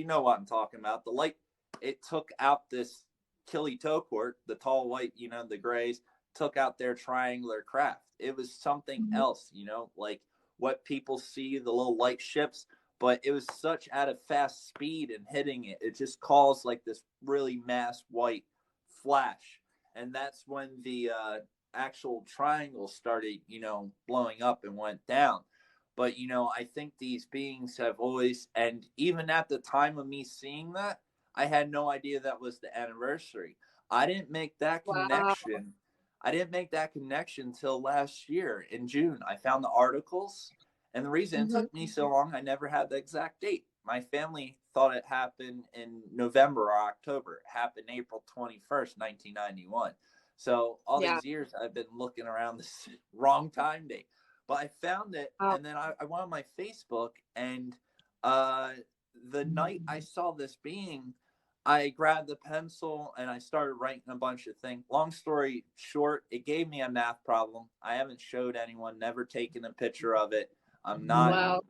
know what I'm talking about. The light, it took out this Killy Tokort, the tall white, the grays, took out their triangular craft. It was something Mhm. else, like what people see, the little light ships, but it was such at a fast speed and hitting it. It just caused like this really mass white flash. And that's when the actual triangle started, blowing up and went down. But, I think these beings have always, and even at the time of me seeing that, I had no idea that was the anniversary. I didn't make that Wow. connection. I didn't make that connection till last year in June. I found the articles, and the reason it Hmm. took me so long, I never had the exact date. My family thought it happened in November or October. It happened April 21st, 1991. So all Yeah. these years I've been looking around this wrong time date. But I found it, Wow. and then I went on my Facebook, and uh, the night I saw this being, I grabbed the pencil and I started writing a bunch of things. Long story short, it gave me a math problem. I haven't showed anyone, never taken a picture of it. I'm not. Wow.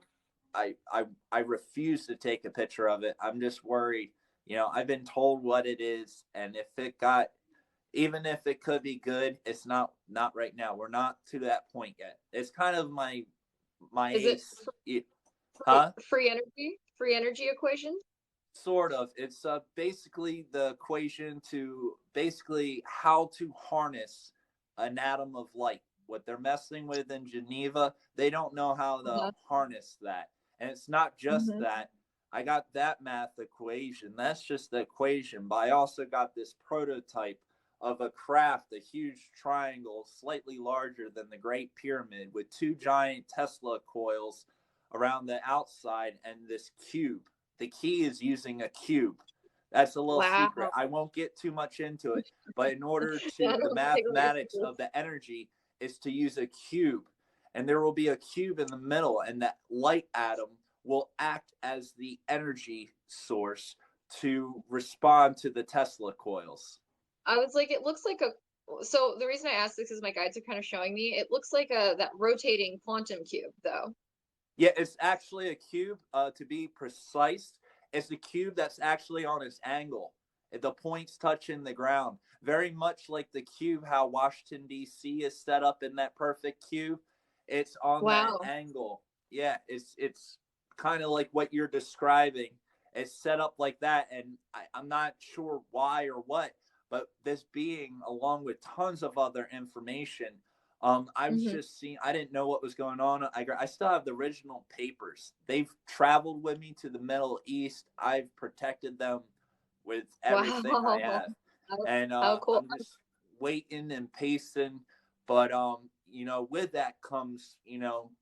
I refuse to take a picture of it. I'm just worried. I've been told what it is, and if it got, even if it could be good, it's not right now. We're not to that point yet. It's kind of my Is it ace, huh? free energy equation? Sort of. It's basically the equation to basically how to harness an atom of light. What they're messing with in Geneva, they don't know how to Uh-huh. harness that. And it's not just Hmm. that. I got that math equation. That's just the equation. But I also got this prototype of a craft, a huge triangle, slightly larger than the Great Pyramid, with two giant Tesla coils around the outside and this cube. The key is using a cube. That's a little Wow. secret. I won't get too much into it, but in order Yeah, to, I the don't want to take away your mathematics secret. of the energy is to use a cube, and there will be a cube in the middle, and that light atom will act as the energy source to respond to the Tesla coils. I was like, it looks like a. So the reason I asked this is my guides are kind of showing me. It looks like that rotating quantum cube, though. Yeah, it's actually a cube. To be precise, it's a cube that's actually on its angle. The points touching the ground, very much like the cube. How Washington D.C. is set up in that perfect cube. It's on that Wow. angle. Yeah, it's kind of like what you're describing. It's set up like that, and I'm not sure why or what, but this being, along with tons of other information, I was Hmm. just seeing. I didn't know what was going on. I still have the original papers. They've traveled with me to the Middle East. I've protected them with everything I Wow. have, and How cool. I'm just waiting and pacing. But with that comes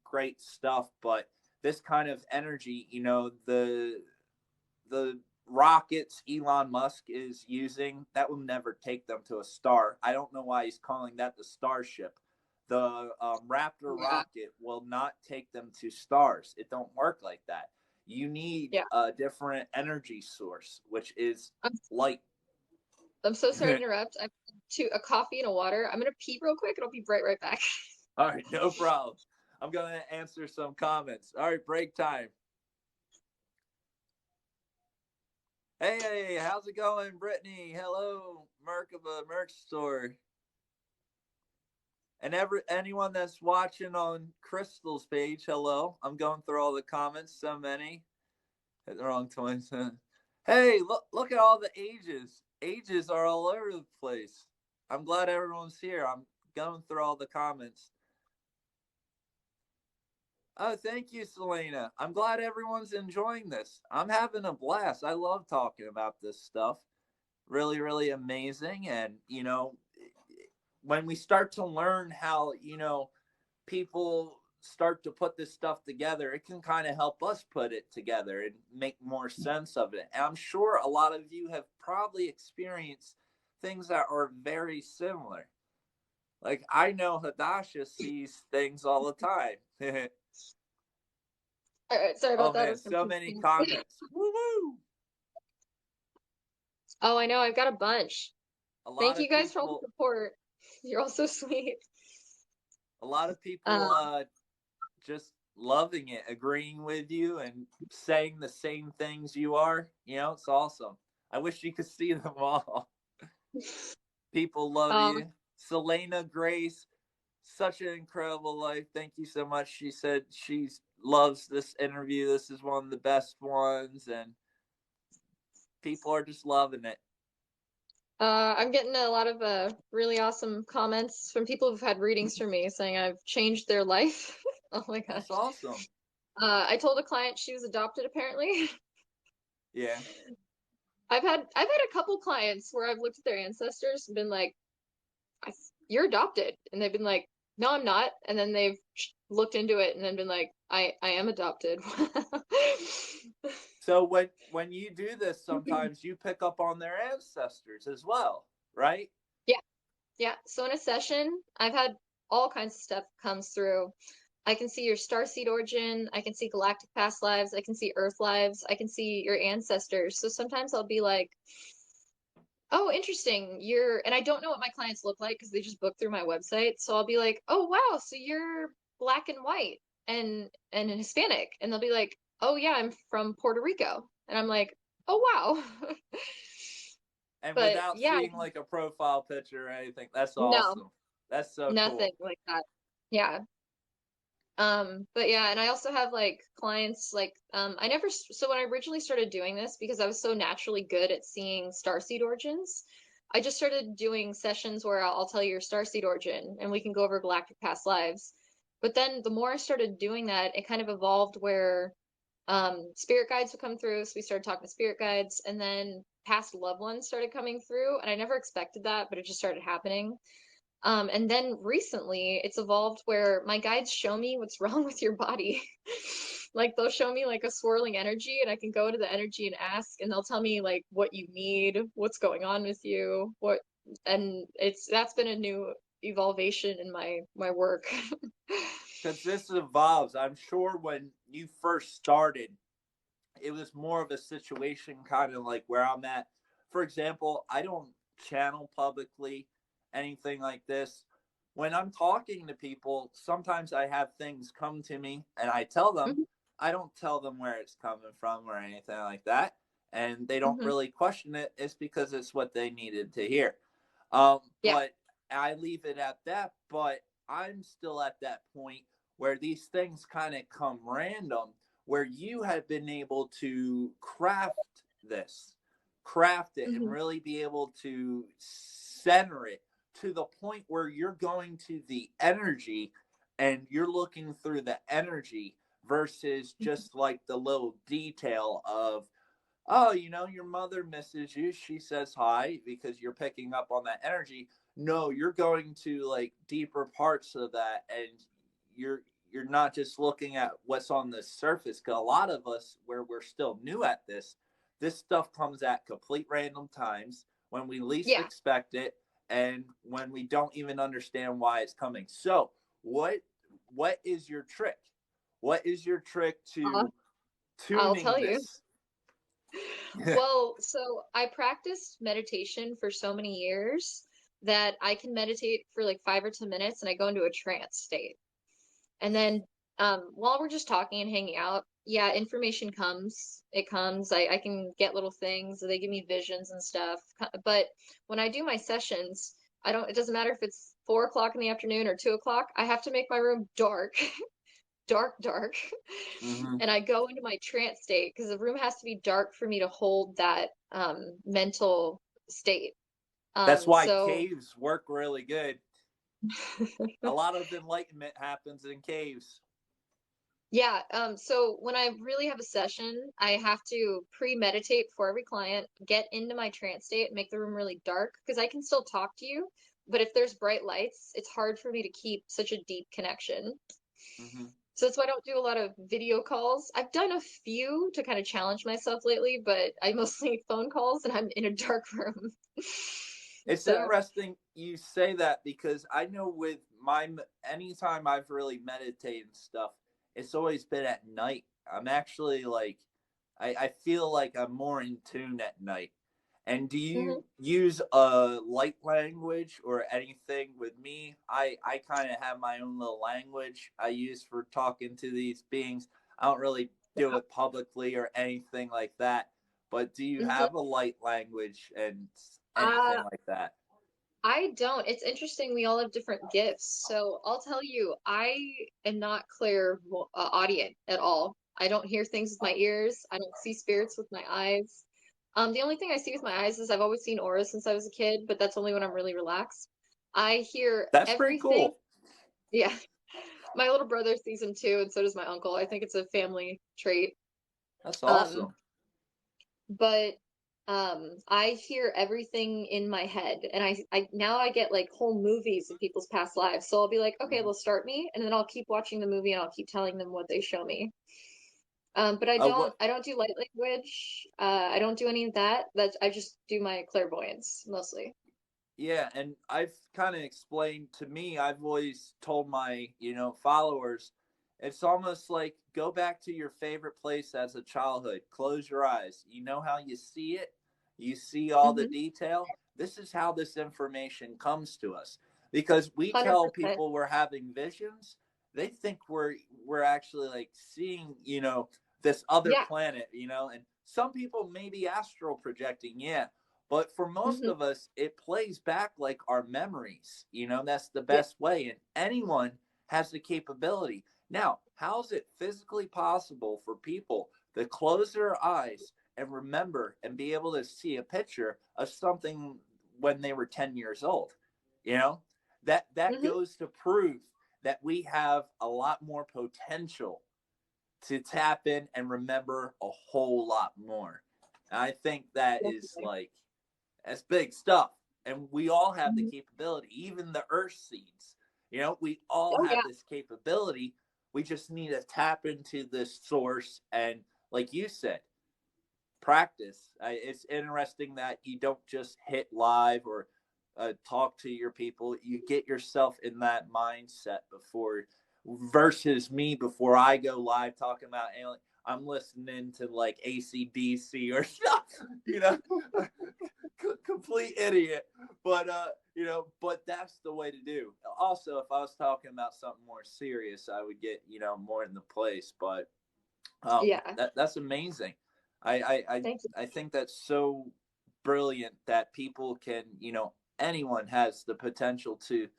great stuff. But this kind of energy, the rockets Elon Musk is using, that will never take them to a star. I don't know why he's calling that the Starship. The Raptor Yeah. rocket will not take them to stars. It don't work like that. You need Yeah. a different energy source, which is I'm, light. I'm so sorry to interrupt. I'm to a coffee and a water. I'm gonna pee real quick and I'll be right back. All right, no problem. I'm going to answer some comments. All right, break time. Hey, how's it going, Brittany? Hello, Merc of a Merc Store. And anyone that's watching on Crystal's page, hello. I'm going through all the comments, so many. Hit the wrong twins. Hey, look at all the ages. Ages are all over the place. I'm glad everyone's here. I'm going through all the comments. Oh, thank you, Selena. I'm glad everyone's enjoying this. I'm having a blast. I love talking about this stuff. Really, really amazing. And, when we start to learn how, people start to put this stuff together, it can kind of help us put it together and make more sense of it. And I'm sure a lot of you have probably experienced things that are very similar. Like I know Hadasha sees things all the time. All right, sorry Oh about that. I man, was gonna so pee. many comments. Woo woo! Oh, I know. I've got a bunch. A Thank lot you of guys for all people, the support. You're all so sweet. a lot of people, Um, just loving it, agreeing with you, and saying the same things you are. It's awesome. I wish you could see them all. People love um, you. Selena Grace, such an incredible life. Thank you so much. She said she loves this interview. This is one of the best ones, and people are just loving it. I'm getting a lot of really awesome comments from people who've had readings from me saying I've changed their life. Oh my gosh. That's awesome. I told a client she was adopted apparently. Yeah. I've had a couple clients where I've looked at their ancestors and been like, "You're adopted," and they've been like, "No, I'm not," and then they've looked into it and then been like, "I am adopted." So when you do this, sometimes you pick up on their ancestors as well, right? Yeah, yeah. So in a session, I've had all kinds of stuff comes through. I can see your starseed origin. I can see galactic past lives. I can see Earth lives. I can see your ancestors. So sometimes I'll be like, "Oh, interesting. And I don't know what my clients look like because they just book through my website. So I'll be like, "Oh, wow. So you're black and white and Hispanic." And they'll be like, "Oh, yeah, I'm from Puerto Rico." And I'm like, "Oh, wow." And But without yeah, seeing like a profile picture or anything, that's no, awesome. That's so nothing cool. like that. Yeah. But yeah, and I also have like clients like I never so when I originally started doing this because I was so naturally good at seeing starseed origins, I just started doing sessions where I'll tell you your starseed origin and we can go over galactic past lives. But then the more I started doing that, it kind of evolved where spirit guides would come through, so we started talking to spirit guides, and then past loved ones started coming through, and I never expected that, but it just started happening. And then recently it's evolved where my guides show me what's wrong with your body. Like they'll show me like a swirling energy and I can go to the energy and ask and they'll tell me like what you need, what's going on with you, and that's been a new evolvation in my work. Because this evolves. I'm sure when you first started, it was more of a situation kind of like where I'm at. For example, I don't channel publicly anything like this. When I'm talking to people, sometimes I have things come to me and I tell them. Hmm. I don't tell them where it's coming from or anything like that. And they don't Hmm. really question it. It's because it's what they needed to hear. Yeah. But I leave it at that. But I'm still at that point where these things kind of come random, where you have been able to this, craft it, and Hmm. really be able to center it to the point where you're going to the energy and you're looking through the energy versus just like the little detail of, oh, your mother misses you. She says hi because you're picking up on that energy. No, you're going to like deeper parts of that, and you're you're not just looking at what's on the surface. Because a lot of us, where we're still new at this stuff comes at complete random times when we least Yeah. expect it, and when we don't even understand why it's coming. So, what is your trick? What is your trick Uh, to I'll tuning tell you. this? Well, so I practiced meditation for so many years that I can meditate for like 5 or 10 minutes and I go into a trance state. And then while we're just talking and hanging out, yeah, information comes. It comes. I can get little things. They give me visions and stuff. But when I do my sessions, I don't, it doesn't matter if it's 4 o'clock in the afternoon or 2 o'clock. I have to make my room dark, dark, dark. Mm-hmm. And I go into my trance state because the room has to be dark for me to hold that mental state. That's why So caves work really good. A lot of enlightenment happens in caves. yeah, so when I really have a session, I have to pre-meditate for every client, get into my trance state, make the room really dark because I can still talk to you, but if there's bright lights, it's hard for me to keep such a deep connection. Mm-hmm. So that's why I don't do a lot of video calls. I've done a few to kind of challenge myself lately, but I mostly phone calls and I'm in a dark room. It's So, interesting you say that because I know with my anytime I've really meditated and stuff, it's always been at night. I'm actually like, I feel like I'm more in tune at night. And do mhm. you use a light language or anything with me? I kind of have my own little language I use for talking to these beings. I don't really do it publicly or anything like that. But do you Mhm. have a light language and anything Uh, like that? I don't. It's interesting. We all have different gifts. So I'll tell you, I am not clairaudient at all. I don't hear things with my ears. I don't see spirits with my eyes. The only thing I see with my eyes is I've always seen auras since I was a kid, but that's only when I'm really relaxed. I hear That's pretty everything. cool. Yeah. My little brother sees them too, and so does my uncle. I think it's a family trait. That's Um, awesome. but I hear everything in my head, and I now I get like whole movies of people's past lives. So I'll be like, okay, Mhm. they'll start me, and then I'll keep watching the movie and I'll keep telling them what they show me. But I don't What? I don't do light language. I don't do any of that. That's I just do my clairvoyance mostly. Yeah, and I've kind of explained to me. I've always told my followers, it's almost like go back to your favorite place as a childhood. Close your eyes. You know how you see it. You see all the Mm-hmm. detail. This is how this information comes to us because we tell 100%. people we're having visions. They think we're actually like seeing this other Yeah. planet, and some people may be astral projecting, yeah, but for most Mm-hmm. of us, it plays back like our memories. That's the Yeah. best way. And anyone has the capability. Now, how is it physically possible for people to close their eyes and remember and be able to see a picture of something when they were 10 years old? You know, that Mm-hmm. goes to prove that we have a lot more potential to tap in and remember a whole lot more. And I think that is Definitely. like that's big stuff. And we all have the Hmm. capability, even the earth seeds. We all Oh have yeah. this capability. We just need to tap into this source and, like you said, practice. It's interesting that you don't just hit live or talk to your people. You get yourself in that mindset before, versus me before I go live talking about alien. I'm listening to like AC/DC or stuff, you know, complete idiot. But you know, but that's the way to do. Also, if I was talking about something more serious, I would get, you know, more in the place. But Yeah. that's amazing. I, I I Thank you. I think that's so brilliant that people can, you know, anyone has the potential to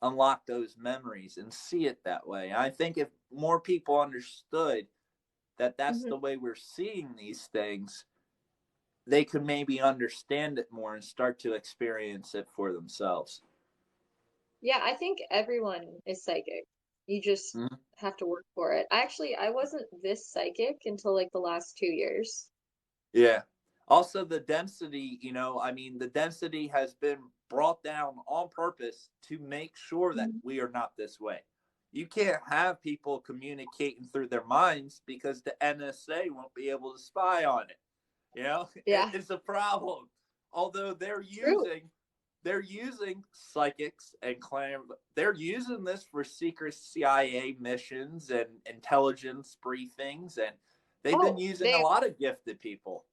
unlock those memories and see it that way. I think if more people understood that that's Hmm. the way we're seeing these things, they could maybe understand it more and start to experience it for themselves. Yeah, I think everyone is psychic. You just Mm-hmm. have to work for it. Actually, I wasn't this psychic until like the last 2 years. Yeah. Also, the density, you know, I mean, the density has been brought down on purpose to make sure that Mhm. we are not this way. You can't have people communicating through their minds because the NSA won't be able to spy on it. You know, Yeah, it's a problem. Although true. they're using psychics and they're using this for secret CIA missions and intelligence briefings, and they've been Oh, using a they lot of gifted people.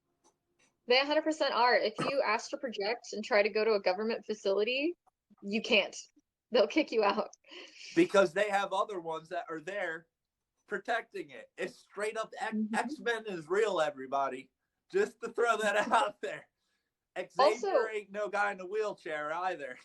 they 100% are. If you ask to project and try to go to a government facility, you can't. They'll kick you out. Because they have other ones that are there protecting it. It's straight up Mhm. X-Men is real, everybody. Just to throw that out there. Xavier Also, ain't no guy in a wheelchair either.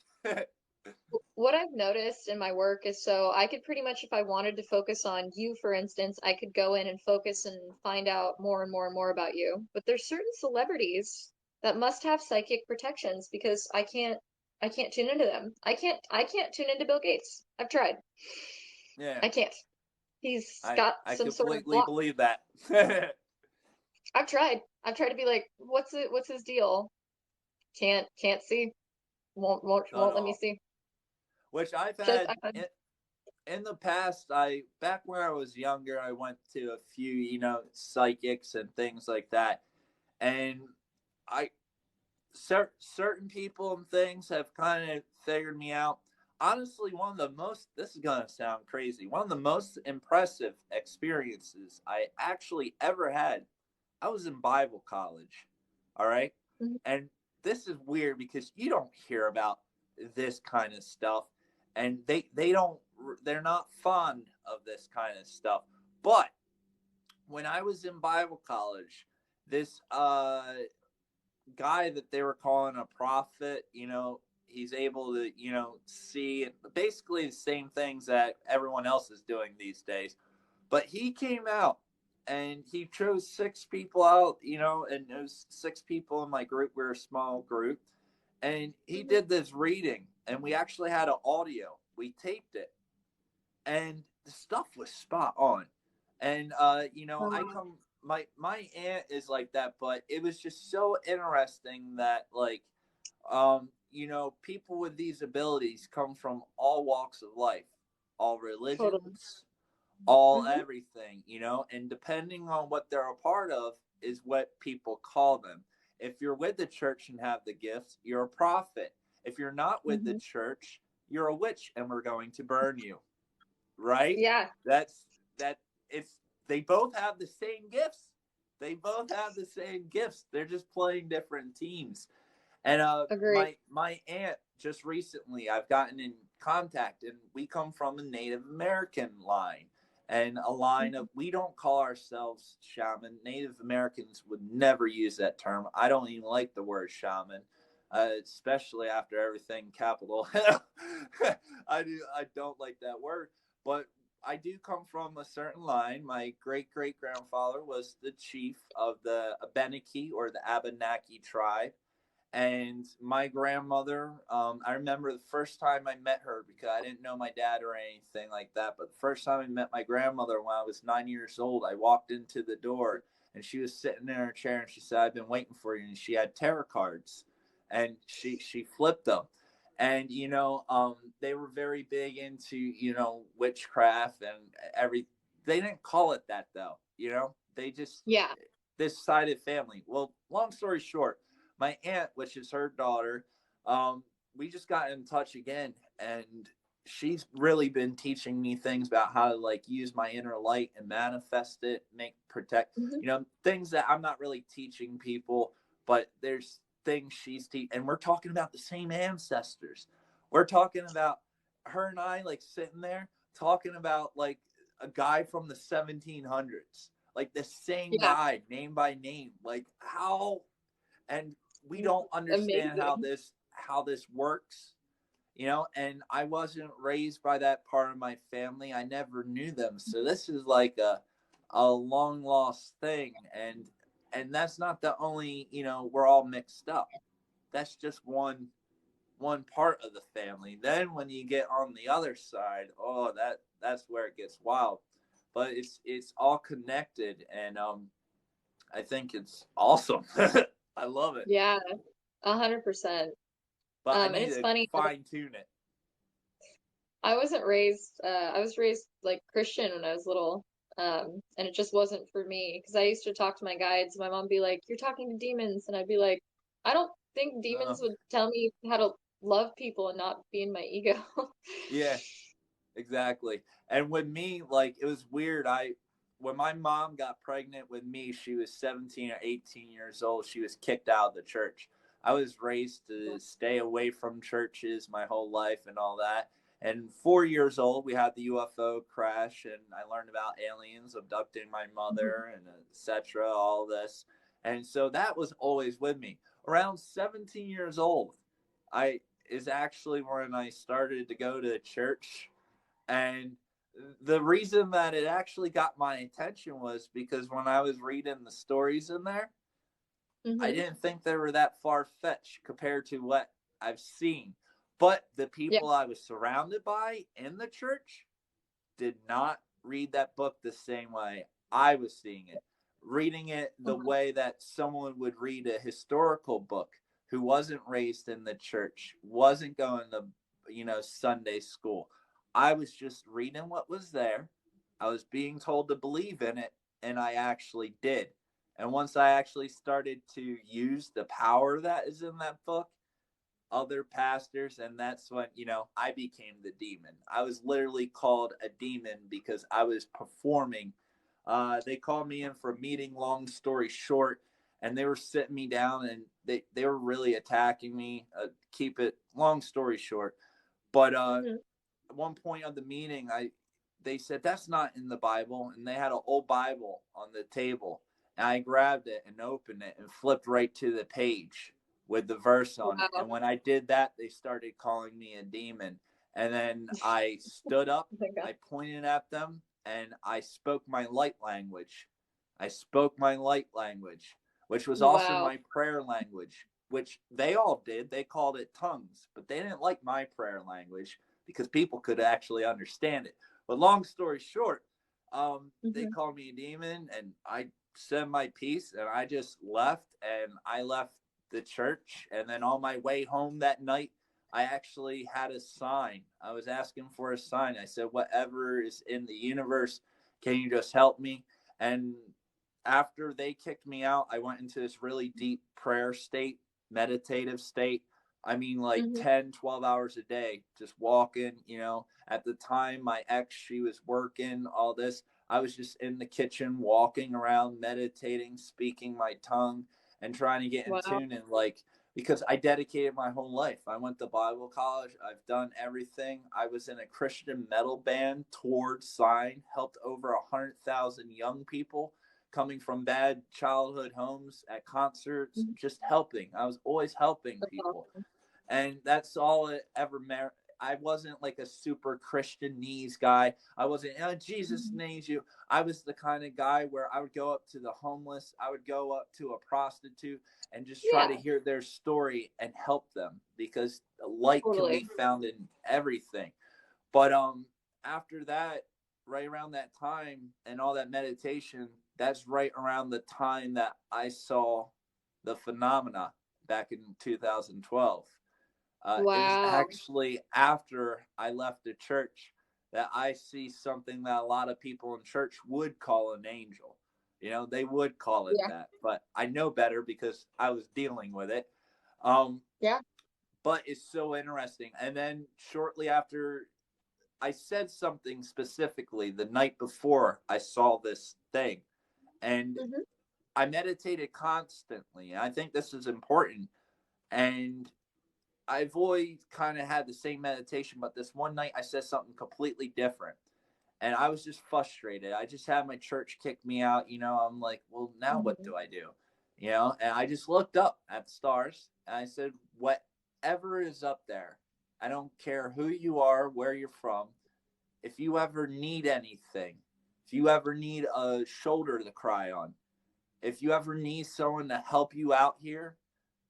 what I've noticed in my work is so I could pretty much, if I wanted to focus on you, for instance, I could go in and focus and find out more and more and more about you. But there's certain celebrities that must have psychic protections because I can't tune into them. I can't tune into Bill Gates. I've tried. Yeah, I can't. He's I got I some sort of completely block. believe that. I've tried. I've tried to be like, what's his deal? Can't see. Not Won't at let me all. see. Which I've Says had I in the past. I back when I was younger, I went to a few, you know, psychics and things like that, and I certain people and things have kind of figured me out. Honestly, one of the most, this is going to sound crazy, one of the most impressive experiences I actually ever had, I was in Bible college. All right. Mhm. And this is weird because you don't hear about this kind of stuff, and they don't, they're not fond of this kind of stuff. But when I was in Bible college, this guy that they were calling a prophet, you know, he's able to, you know, see basically the same things that everyone else is doing these days. But he came out and he chose 6 people out, you know, and it was 6 people in my group. We're a small group. And he Mhm. did this reading, and we actually had an audio. We taped it, and the stuff was spot on. And you know, Oh, I wow. come my aunt is like that, but it was just so interesting that like you know, people with these abilities come from all walks of life, all Totally. religions, all Hmm. everything, you know, and depending on what they're a part of is what people call them. If you're with the church and have the gifts, you're a prophet. If you're not with the Hmm. church, you're a witch and we're going to burn you, right? Yeah, That's that it's they both have the same gifts. They both have the same gifts. They're just playing different teams. And agreed. my aunt just recently I've gotten in contact, and we come from a Native American line, and a line Mhm. of, we don't call ourselves shaman. Native Americans would never use that term. I don't even like the word shaman. Especially after everything capital I don't like that word, but I do come from a certain line. My great great grandfather was the chief of the Abenaki or the Abenaki tribe, and my grandmother, I remember the first time I met her, because I didn't know my dad or anything like that. But the first time I met my grandmother when I was 9 years old, I walked into the door and she was sitting in her chair and she said, "I've been waiting for you." And she had tarot cards, and she flipped them. And you know, they were very big into, you know, witchcraft and every. They didn't call it that though. You know, they just, Yeah. this sided family. Well, long story short, my aunt, which is her daughter, we just got in touch again, and she's really been teaching me things about how to like use my inner light and manifest it, protect, Hmm. you know, things that I'm not really teaching people, but there's things she's teaching, and we're talking about the same ancestors. We're talking about her and I like sitting there talking about like a guy from the 1700s, like the same Yeah. guy, name by name, like how, and we don't understand Amazing. how this works, you know. And I wasn't raised by that part of my family. I never knew them, so this is like a long lost thing. And that's not the only, you know, we're all mixed up. That's just one part of the family. Then when you get on the other side, oh, that's where it gets wild. But it's all connected, and I think it's awesome. I love it, Yeah, 100%. but I And need it's to funny, fine tune it. I was raised like Christian when I was little. And it just wasn't for me because I used to talk to my guides. My mom would be like, "You're talking to demons." And I'd be like, "I don't think Uh, demons would tell me how to love people and not be in my ego." yeah, exactly. And with me, like it was weird. I When my mom got pregnant with me, she was 17 or 18 years old. She was kicked out of the church. I was raised to stay away from churches my whole life and all that. And 4 years old, we had the UFO crash, and I learned about aliens abducting my Mhm. mother and etc. All this, and so that was always with me. Around 17 years old, I is actually when I started to go to church. And the reason that it actually got my attention was because when I was reading the stories in there, I Mhm. didn't think they were that far fetched compared to what I've seen. But the Yeah. people I was surrounded by in the church did not read that book the same way I was seeing it, reading it the Uh-huh. way that someone would read a historical book who wasn't raised in the church, wasn't going to, you know, Sunday school. I was just reading what was there. I was being told to believe in it, and I actually did. And once I actually started to use the power that is in that book, other pastors, and that's when, you know, I became the demon. I was literally called a demon because I was performing. They called me in for a meeting, long story short, and they were sitting me down, and they were really attacking me. Keep it long story short, but Mhm. at one point of the meeting, I they said that's not in the Bible, and they had an old Bible on the table, and I grabbed it and opened it and flipped right to the page with the verse on it. Wow. And when I did that, they started calling me a demon. And then I stood up, Oh my God. I pointed at them, and I spoke my light language. I spoke my light language, which was also Wow. my prayer language, which they all did. They called it tongues, but they didn't like my prayer language because people could actually understand it. But long story short, they Mhm. called me a demon, and I said my piece, and I just left, and I left the church. And then on my way home that night, I actually had a sign. I was asking for a sign. I said, "Whatever is in the universe, can you just help me?" And after they kicked me out, I went into this really deep prayer state, meditative state. I mean, like Mhm. 10, 12 hours a day, just walking, you know. At the time, my ex, she was working, all this. I was just in the kitchen, walking around, meditating, speaking my tongue, and trying to get in Wow. tune. And like, because I dedicated my whole life. I went to Bible college. I've done everything. I was in a Christian metal band, toured, signed, helped over 100,000 young people coming from bad childhood homes at concerts, Mhm. just helping. I was always helping That's people. awesome. And that's all it ever meant. I wasn't like a super Christian knees guy. I wasn't, oh, Jesus Mhm. needs you. I was the kind of guy where I would go up to the homeless, I would go up to a prostitute and just try to Yeah, hear their story and help them, because light can be totally. found in everything. But after that, right around that time and all that meditation, that's right around the time that I saw the phenomena back in 2012. It was Wow. actually after I left the church that I see something that a lot of people in church would call an angel. You know, they would call it Yeah. that, but I know better because I was dealing with it. Um, Yeah. but it's so interesting. And then shortly after, I said something specifically the night before I saw this thing, and Mm-hmm. I meditated constantly. I think this is important, and I've always kind of had the same meditation, but this one night I said something completely different. And I was just frustrated. I just had my church kick me out. I'm like, well, now what Mm-hmm. do I do? And I just looked up at the stars and I said, whatever is up there, I don't care who you are, where you're from. If you ever need anything, if you ever need a shoulder to cry on, if you ever need someone to help you out here,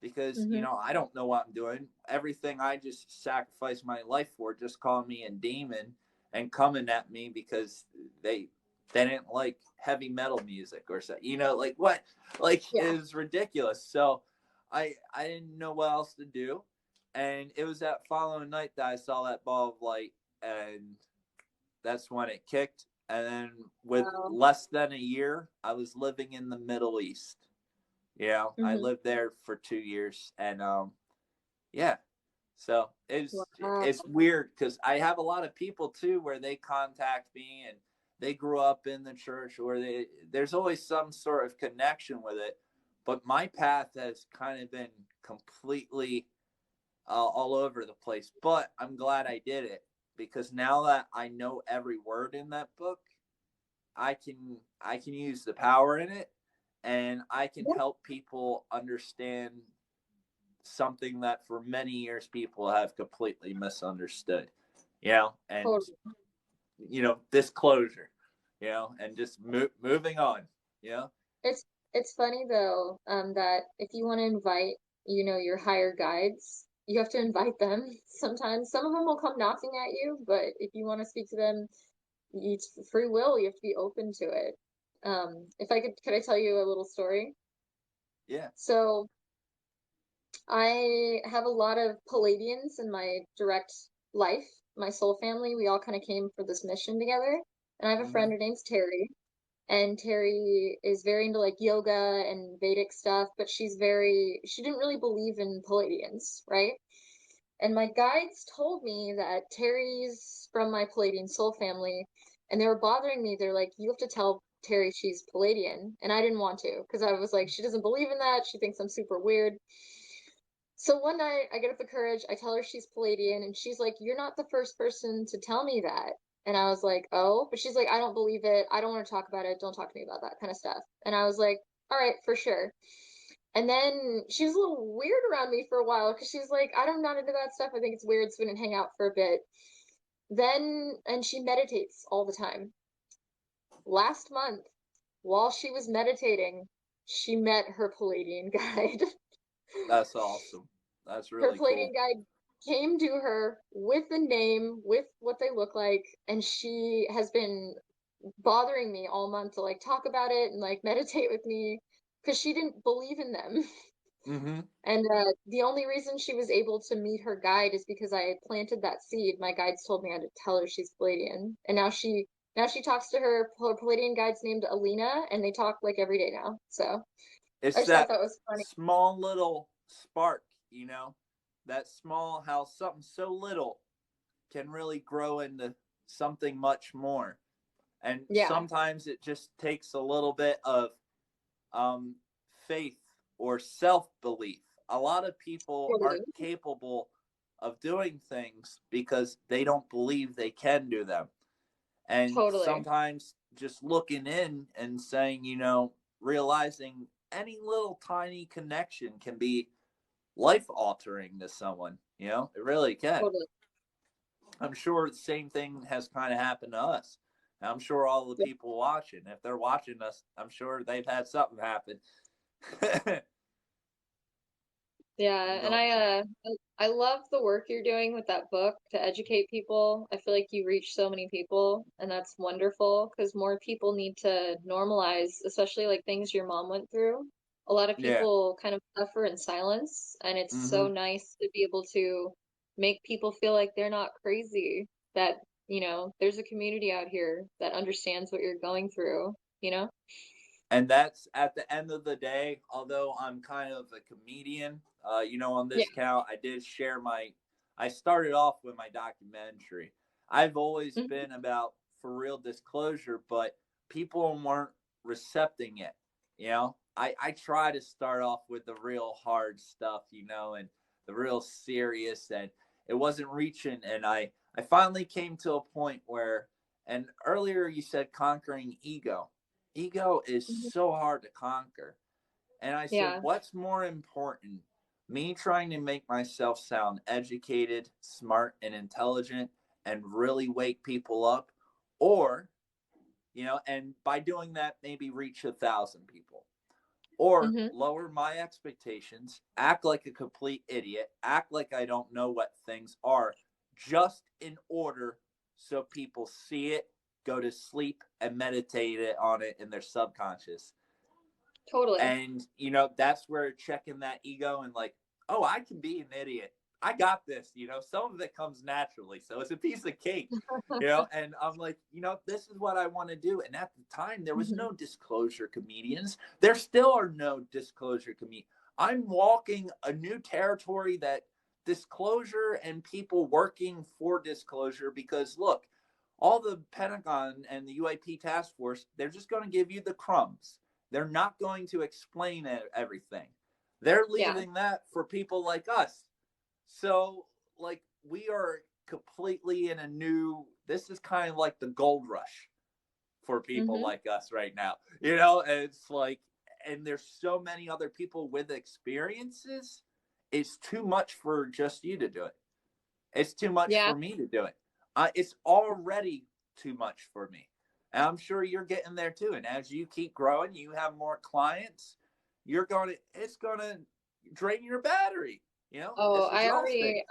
because Mm-hmm. I don't know what I'm doing. Everything I just sacrificed my life for just called me a demon and coming at me because they didn't like heavy metal music or so. Like what? Like it Yeah. is ridiculous. So I didn't know what else to do, and it was that following night that I saw that ball of light, and that's when it kicked. And then with Wow. less than a year, I was living in the Middle East. I Mm-hmm. lived there for 2 years, and yeah. So Wow. it's weird because I have a lot of people too where they contact me and they grew up in the church, or there's always some sort of connection with it. But my path has kind of been completely all over the place. But I'm glad I did it, because now that I know every word in that book, I can use the power in it, and I can Yeah, help people understand something that for many years people have completely misunderstood. And totally. disclosure, and just moving on. It's it's funny though, that if you want to invite, your higher guides, you have to invite them. Sometimes some of them will come knocking at you, but if you want to speak to them, it's free will. You have to be open to it. If I could I tell you a little story? Yeah. So I have a lot of Palladians in my direct life. My soul family, we all kind of came for this mission together. And I have a friend, Mm-hmm. her name's Terry. And Terry is very into like yoga and Vedic stuff, but she didn't really believe in Palladians, right? And my guides told me that Terry's from my Palladian soul family, and they were bothering me. They're like, you have to tell Terry she's Palladian. And I didn't want to, because I was like, she doesn't believe in that. She thinks I'm super weird. So one night I get up the courage, I tell her she's Palladian, and she's like, you're not the first person to tell me that. And I was like, oh, but she's like, I don't believe it. I don't want to talk about it. Don't talk to me about that kind of stuff. And I was like, all right, for sure. And then she was a little weird around me for a while because she's like, I'm not into that stuff. I think it's weird. So we didn't hang out for a bit. And she meditates all the time. Last month, while she was meditating, she met her Palladian guide. That's awesome. That's Her really Palladian cool. guide came to her with the name, with what they look like, and she has been bothering me all month to like talk about it and like meditate with me because she didn't believe in them. Mm-hmm. And the only reason she was able to meet her guide is because I had planted that seed. My guides told me I had to tell her she's Palladian, and now she talks to her Palladian guides named Alina, and they talk like every day now. So I It's just thought that that was funny. small little spark, that small, how something so little can really grow into something much more. And Yeah, sometimes it just takes a little bit of um, faith or self belief. A lot of people aren't totally, capable of doing things because they don't believe they can do them. And totally, sometimes just looking in and saying, realizing any little tiny connection can be life altering to someone. It really can. totally. I'm sure the same thing has kind of happened to us. I'm sure all the people watching, if they're watching us, I'm sure they've had something happen. Yeah, and No. I love the work you're doing with that book to educate people. I feel like you reach so many people, and that's wonderful because more people need to normalize, especially like things your mom went through. A lot of Yeah. people kind of suffer in silence, and it's so Mm-hmm. nice to be able to make people feel like they're not crazy, that, there's a community out here that understands what you're going through, you know? And that's at the end of the day, although I'm kind of a comedian, on Yeah. this count, I did share I started off with my documentary. I've always Mhm. been about for real disclosure, but people weren't recepting it. I try to start off with the real hard stuff, and the real serious, and it wasn't reaching. And I finally came to a point where, and earlier you said conquering ego. Ego is Mhm. so hard to conquer. And I said, Yeah. what's more important? Me trying to make myself sound educated, smart, and intelligent and really wake people up, or, and by doing that, maybe reach 1,000 people, or Mhm. lower my expectations, act like a complete idiot, act like I don't know what things are, just in order so people see it, go to sleep, and meditate on it in their subconscious. Totally. And that's where checking that ego and like, oh, I can be an idiot, I got this. Some of it comes naturally, so it's a piece of cake. And I'm like, this is what I want to do. And at the time there was Mhm. no disclosure comedians, there still are no disclosure comedians. I'm walking a new territory, that disclosure and people working for disclosure, because look, all the Pentagon and the UAP task force, they're just going to give you the crumbs. They're not going to explain everything. They're Yeah. leaving that for people like us. So, like, we are completely in a new, this is kind of like the gold rush for people Mhm. like us right now. And it's like, and there's so many other people with experiences. It's too much for just you to do it. It's too much Yeah. for me to do it. It's already too much for me. And I'm sure you're getting there too. And as you keep growing, you have more clients, it's going to drain your battery. Oh, It's exhausting.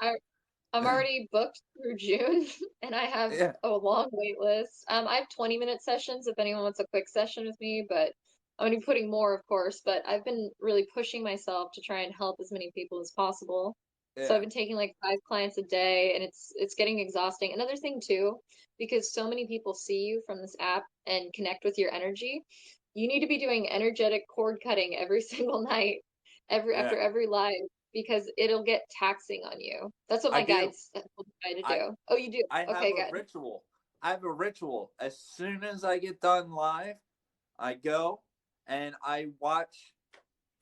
I'm already booked through June and I have Yeah. a long wait list. I have 20-minute sessions if anyone wants a quick session with me, but I'm gonna be putting more, of course, but I've been really pushing myself to try and help as many people as possible. So I've Yeah. been taking like 5 clients a day and it's getting exhausting. Another thing too, because so many people see you from this app and connect with your energy, you need to be doing energetic cord cutting every single night, every Yeah. after every live because it'll get taxing on you. That's what I my do. guides told me to I do. Oh, you do? I have Okay, a good. ritual. I have a ritual. As soon as I get done live, I go and I watch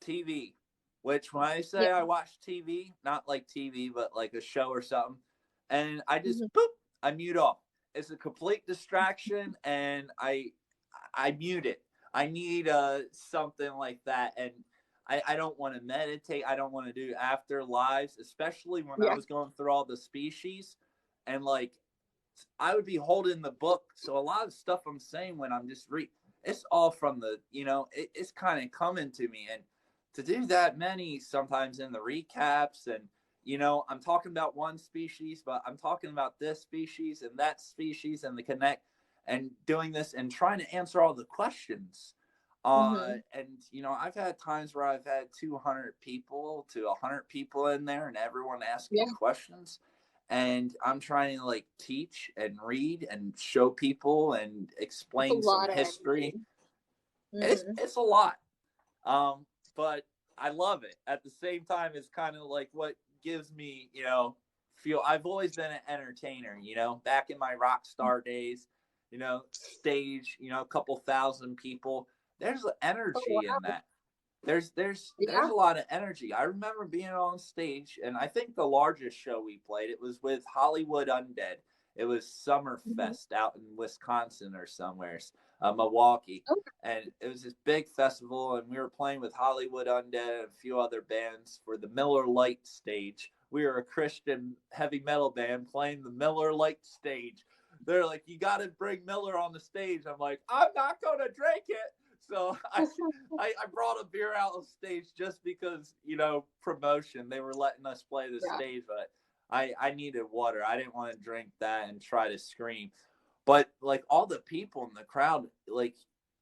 TV. Which, when I Yeah. say I watch TV, not like TV, but like a show or something, and I just Hmm. boop, I mute off. It's a complete distraction, and I mute it. I need something like that, and I don't want to meditate. I don't want to do after lives, especially when I Yeah. was going through all the species, and like I would be holding the book. So a lot of stuff I'm saying when I'm just it's all from the, it's kind of coming to me. And to do that many sometimes in the recaps, and, I'm talking about one species, but I'm talking about this species and that species and the connect, and doing this and trying to answer all the questions. Hmm. And, I've had times where I've had 200 people to 100 people in there and everyone asking Yeah. questions, and I'm trying to like teach and read and show people and It's a explain some lot of history. energy. It's Hmm. it's a lot. But I love it. At the same time, it's kind of like what gives me, feel. I've always been an entertainer, back in my rock star days, stage, a couple thousand people. There's Oh, energy in wow. that. There's Yeah. a lot of energy. I remember being on stage, and I think the largest show we played, it was with Hollywood Undead. It was Hmm. Summerfest out in Wisconsin or somewhere, Milwaukee, Okay. and it was this big festival, and we were playing with Hollywood Undead and a few other bands for the Miller Lite stage. We were a Christian heavy metal band playing the Miller Lite stage. They're like, you got to bring Miller on the stage. I'm like, I'm not gonna drink it. So I brought a beer out on stage just because, promotion. They were letting us play the Yeah. stage, but I needed water. I didn't want to drink that and try to scream. But like all the people in the crowd, like,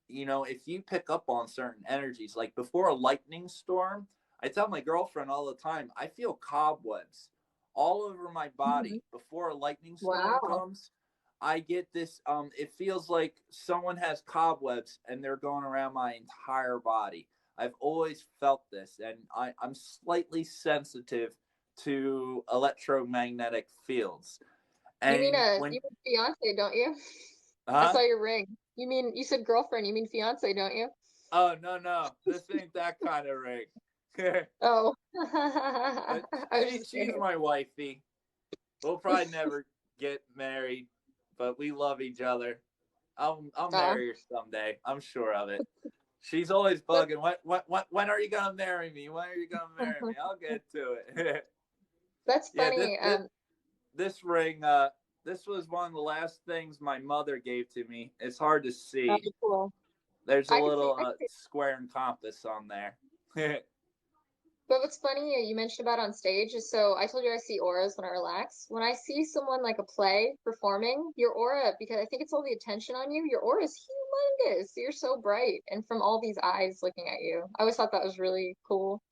if you pick up on certain energies, like before a lightning storm, I tell my girlfriend all the time, I feel cobwebs all over my Hmm. body before a lightning storm Wow. comes. I get this it feels like someone has cobwebs and they're going around my entire body. I've always felt this, and I'm slightly sensitive to electromagnetic fields. And you mean fiance, don't you? I huh? saw your ring. You said girlfriend, you mean fiance, don't you? Oh no, no, this ain't that kind of ring. Oh. But I was just she's kidding. my wifey. We'll probably never get married, but we love each other. I'll Uh, marry her someday. I'm sure of it. She's always that, bugging. When are you gonna marry me? When are you gonna marry me? I'll get to it. that's Yeah, funny. this ring. This was one of the last things my mother gave to me. It's hard to Oh, see. cool. There's a little I could see. square and compass on there. But what's funny you mentioned about on stage is so I told you I see auras when I relax. When I see someone like a play performing, your aura, because I think it's all the attention on you, your aura is humongous. You're so bright, and from all these eyes looking at you. I always thought that was really cool.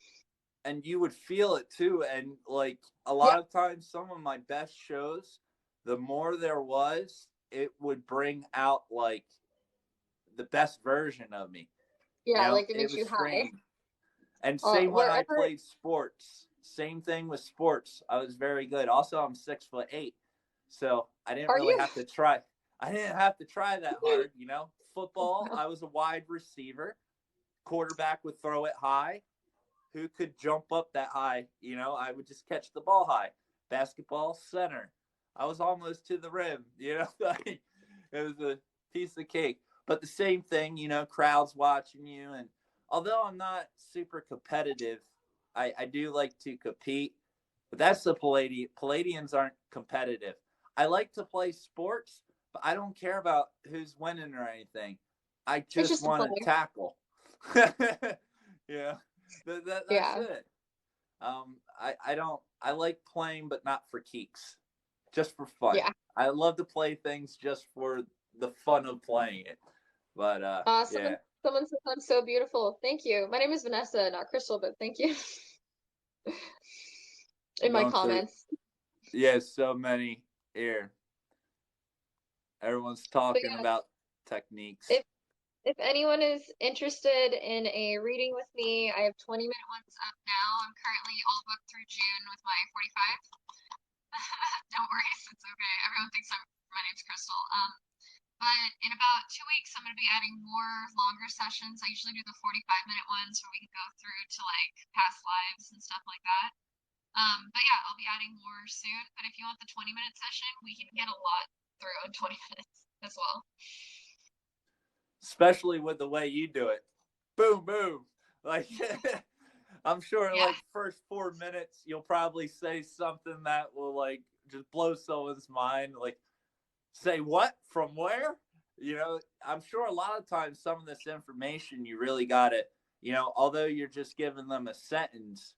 And you would feel it too. And like a Yeah, lot of times, some of my best shows, the more there was, it would bring out like the best version of me. You yeah, know, like it it makes was you high. strange. And same when I Wherever, played sports. Same thing with sports. I was very good. Also, I'm 6'8", so I didn't are really you? have to try. I didn't have to try that hard. You know, football. I was a wide receiver. Quarterback would throw it high. Who could jump up that high? You know, I would just catch the ball high. Basketball, center. I was almost to the rim. You know, like, it was a piece of cake. But the same thing, you know, crowds watching you. And although I'm not super competitive, I do like to compete. But that's the Palladian. Palladians aren't competitive. I like to play sports, but I don't care about who's winning or anything. I It's just just to want to play. tackle. Yeah, that's Yeah, it. I don't. I like playing, but not for keeks, just for fun. yeah. I love to play things just for the fun of playing it. But Someone yeah, someone says I'm so beautiful. Thank you. My name is Vanessa, not Crystal, but thank you in my going to comments. yeah, so many here. Everyone's But talking yeah, about techniques. if if anyone is interested in a reading with me, I have 20-minute ones up now. I'm currently all booked through June with my 45. Don't worry, it's okay. Everyone thinks my name's Crystal. But in about 2 weeks, I'm going to be adding more longer sessions. I usually do the 45-minute ones where we can go through to like past lives and stuff like that. But yeah, I'll be adding more soon. But if you want the 20-minute session, we can get a lot through in 20 minutes as well. Especially with the way you do it. Boom, boom. Like I'm sure Yeah, like first 4 minutes you'll probably say something that will like just blow someone's mind. Like, say what? From where? You know, I'm sure a lot of times some of this information you really got it, you know, although you're just giving them a sentence,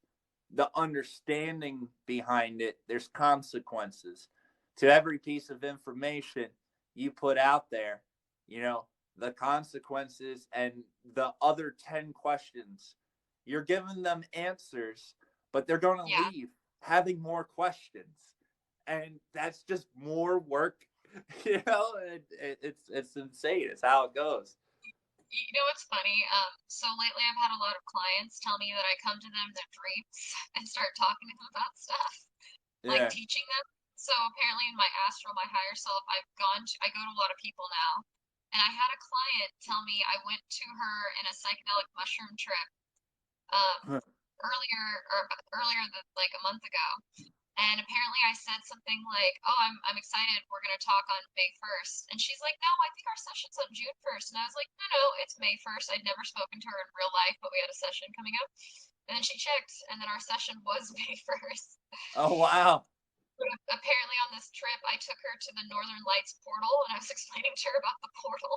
the understanding behind it, there's consequences to every piece of information you put out there. You know, the consequences and the other 10 questions. You're giving them answers, but they're going to yeah. leave having more questions. And that's just more work. You know, it's insane. It's how it goes. You know what's funny? So lately I've had a lot of clients tell me that I come to them in their dreams and start talking to them about stuff, like Yeah. teaching them. So apparently in my astral, my higher self, I go to a lot of people now. And I had a client tell me I went to her in a psychedelic mushroom trip um, earlier or earlier than like a month ago. And apparently I said something like, "Oh, I'm excited. We're gonna talk on May 1st." And she's like, "No, I think our session's on June 1st." And I was like, "No, no, it's May 1st." I'd never spoken to her in real life, but we had a session coming up. And then she checked, and then our session was May 1st. Oh wow. But apparently on this trip, I took her to the Northern Lights portal, and I was explaining to her about the portal.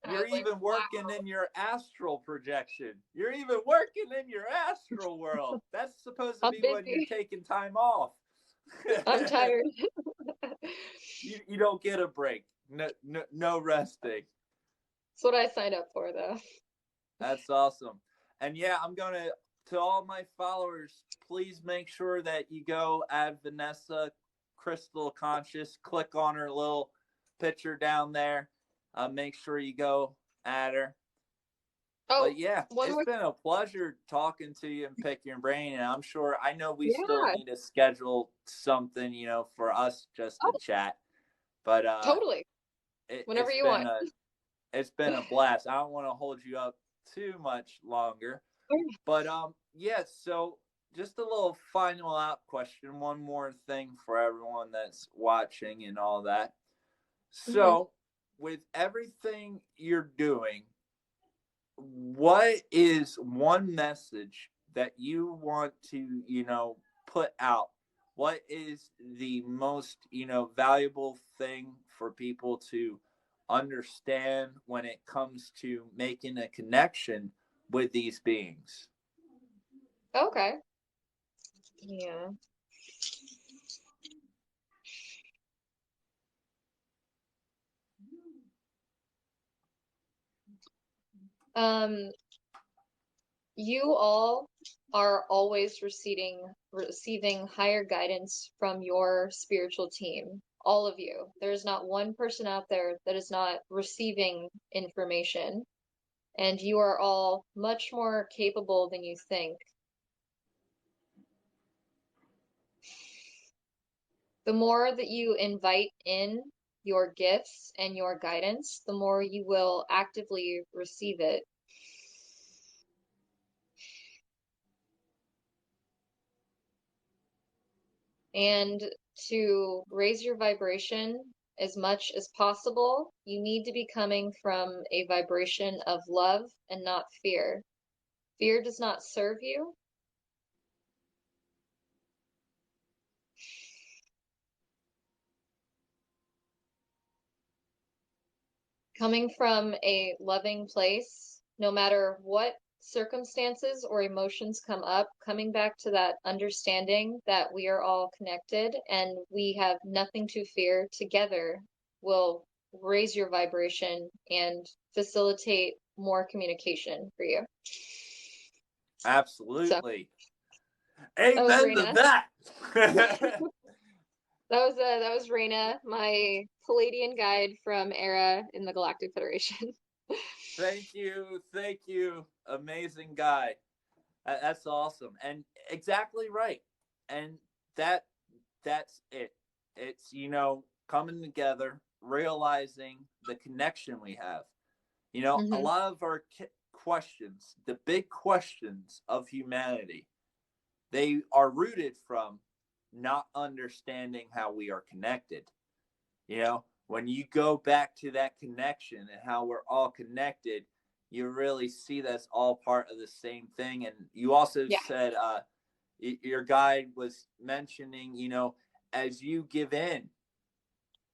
And I You're was like, even working "Wow, in your astral projection. You're even working in your astral world. That's supposed to I'm be when you're busy. taking time off. I'm tired." You don't get a break. No, no, no resting. That's what I signed up for, though. That's awesome. And yeah, I'm gonna to all my followers, please make sure that you go add Vanessa Crystal Conscious. Click on her little picture down there. Make sure you go add her. Oh, But yeah, one it's more. been a pleasure talking to you and picking your brain. And I'm sure, I know we still Yeah. need to schedule something, for us just to Oh, chat. But totally. it, Whenever it's you been want. a it's been a blast. I don't want to hold you up too much longer. But yeah, so just a little final out question. One more thing for everyone that's watching and all that. Hmm. So, with everything you're doing, what is one message that you want to, put out? What is the most, valuable thing for people to understand when it comes to making a connection with these beings? Okay. Yeah. Um, you all are always receiving higher guidance from your spiritual team. All of you. There's not one person out there that is not receiving information, and you are all much more capable than you think. The more that you invite in your gifts and your guidance, the more you will actively receive it. And to raise your vibration as much as possible, you need to be coming from a vibration of love and not fear. Fear does not serve you. Coming from a loving place, no matter what circumstances or emotions come up, coming back to that understanding that we are all connected and we have nothing to fear together will raise your vibration and facilitate more communication for you. So Absolutely. that was Amen to Raina. that. That was Raina, my Palladian guide from Era in the Galactic Federation. Thank you. Thank you. Amazing guy. That's awesome. And exactly right. And that that's it. It's, coming together, realizing the connection we have. A Hmm. lot of our questions, the big questions of humanity, they are rooted from not understanding how we are connected. When you go back to that connection and how we're all connected, you really see that's all part of the same thing. And you also Yeah, said, your guide was mentioning, as you give in,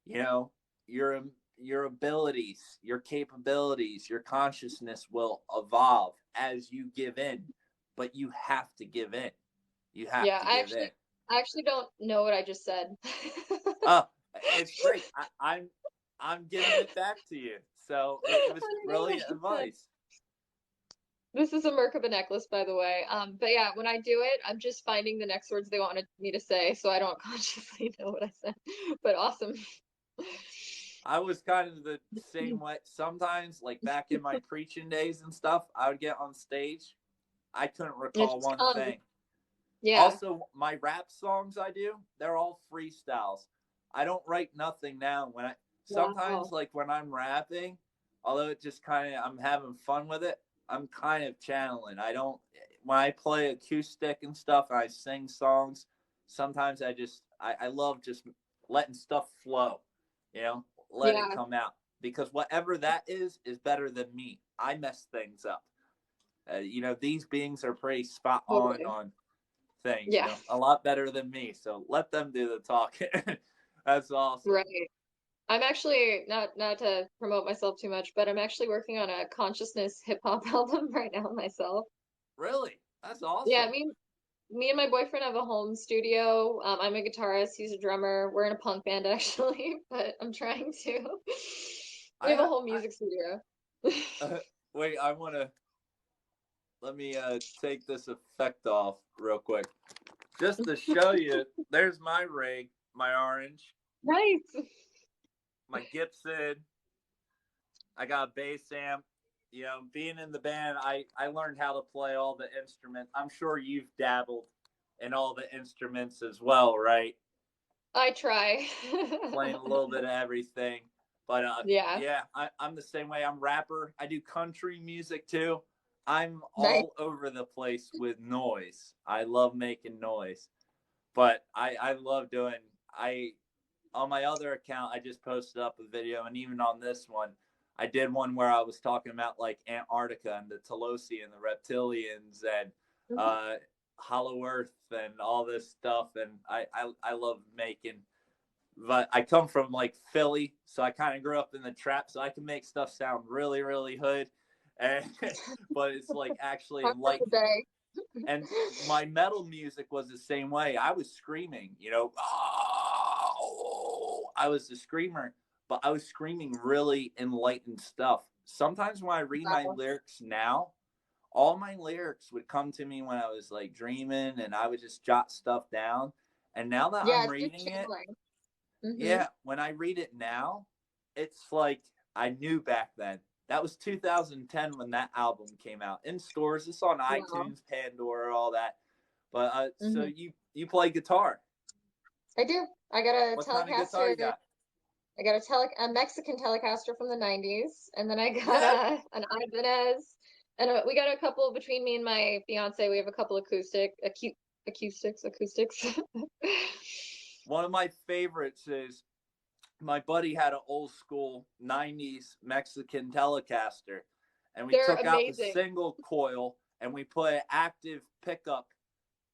you know, your your abilities, your capabilities, your consciousness will evolve as you give in, but you have to give in. You have yeah. to give in. I actually don't know what I just said. Oh, it's great. I'm giving it back to you. So it I was don't know what I brilliant just said. advice. This is a Merkaba necklace, by the way. But yeah, when I do it, I'm just finding the next words they wanted me to say, so I don't consciously know what I said. But awesome. I was kind of the same way. Sometimes, like back in my preaching days and stuff, I would get on stage. I couldn't It recall just one comes. thing. Yeah. Also, my rap songs I do, they're all freestyles. I don't write nothing down. Sometimes, Wow. like when I'm rapping, although it just kind of, I'm having fun with it, I'm kind of channeling. I don't, when I play acoustic and stuff and I sing songs, sometimes I love just letting stuff flow, let it Yeah. come out. Because whatever that is better than me. I mess things up. These beings are pretty spot Totally. on things, Yeah. a lot better than me. So let them do the talking. That's awesome. Right. I'm actually not to promote myself too much, but I'm actually working on a consciousness hip hop album right now myself. Really? That's Yeah, awesome. me and my boyfriend have a home studio. I'm a guitarist, he's a drummer. We're in a punk band actually, but I'm trying to. We have a I, whole music studio. wait, let me take this effect off real quick. Just to show you, there's my rig, my orange, Nice. my Gibson. I got a bass amp. being in the band, I learned how to play all the instruments. I'm sure you've dabbled in all the instruments as well, right? I try. Playing a little bit of everything. But Yeah. yeah, I'm the same way. I'm rapper. I do country music too. I'm Nice. all over the place with noise. I love making noise. But I love doing I on my other account I just posted up a video, and even on this one I did one where I was talking about like Antarctica and the Telosi and the reptilians and Mhm. uh Hollow Earth and all this stuff, and I love making, but I come from like Philly, so I kind of grew up in the trap, so I can make stuff sound really, really hood, and but it's like actually Part of the enlightened. day. And my metal music was the same way. I was screaming, oh, I was the screamer, but I was screaming really enlightened stuff. Sometimes when I read my Wow. lyrics now, all my lyrics would come to me when I was like dreaming, and I would just jot stuff down. And now that Yeah, I'm it's just reading it, channeling. Mm-hmm. yeah, when I read it now, it's like I knew back then. That was 2010 when that album came out in stores. It's on Wow. iTunes, Pandora, all that. But so Mm-hmm. you play guitar? I do. I got a What kind of guitar Telecaster. you got? I got a Mexican Telecaster from the 90s, and then I got Yeah, an Ibanez, and we got a couple between me and my fiance. We have a couple acoustics. one of my favorites is my buddy had an old school 90s Mexican Telecaster, and we They're took out the amazing. single coil and we put an active pickup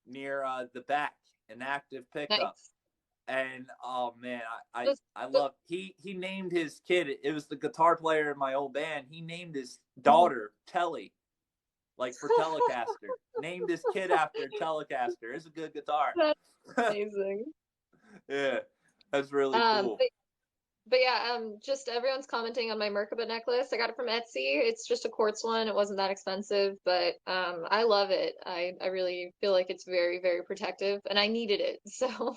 near the back, an active pickup. Nice. And oh man, Just, I just love he named his kid. It was the guitar player in my old band. He named his mhm. daughter Telly, like for Telecaster. Named his kid after Telecaster. It's a good guitar. That's amazing. Yeah, that's really Um, cool. but, but yeah, just everyone's commenting on my Merkaba necklace. I got it from Etsy. It's just a quartz one. It wasn't that expensive, but I love it. I really feel like it's very, very protective, and I needed it, so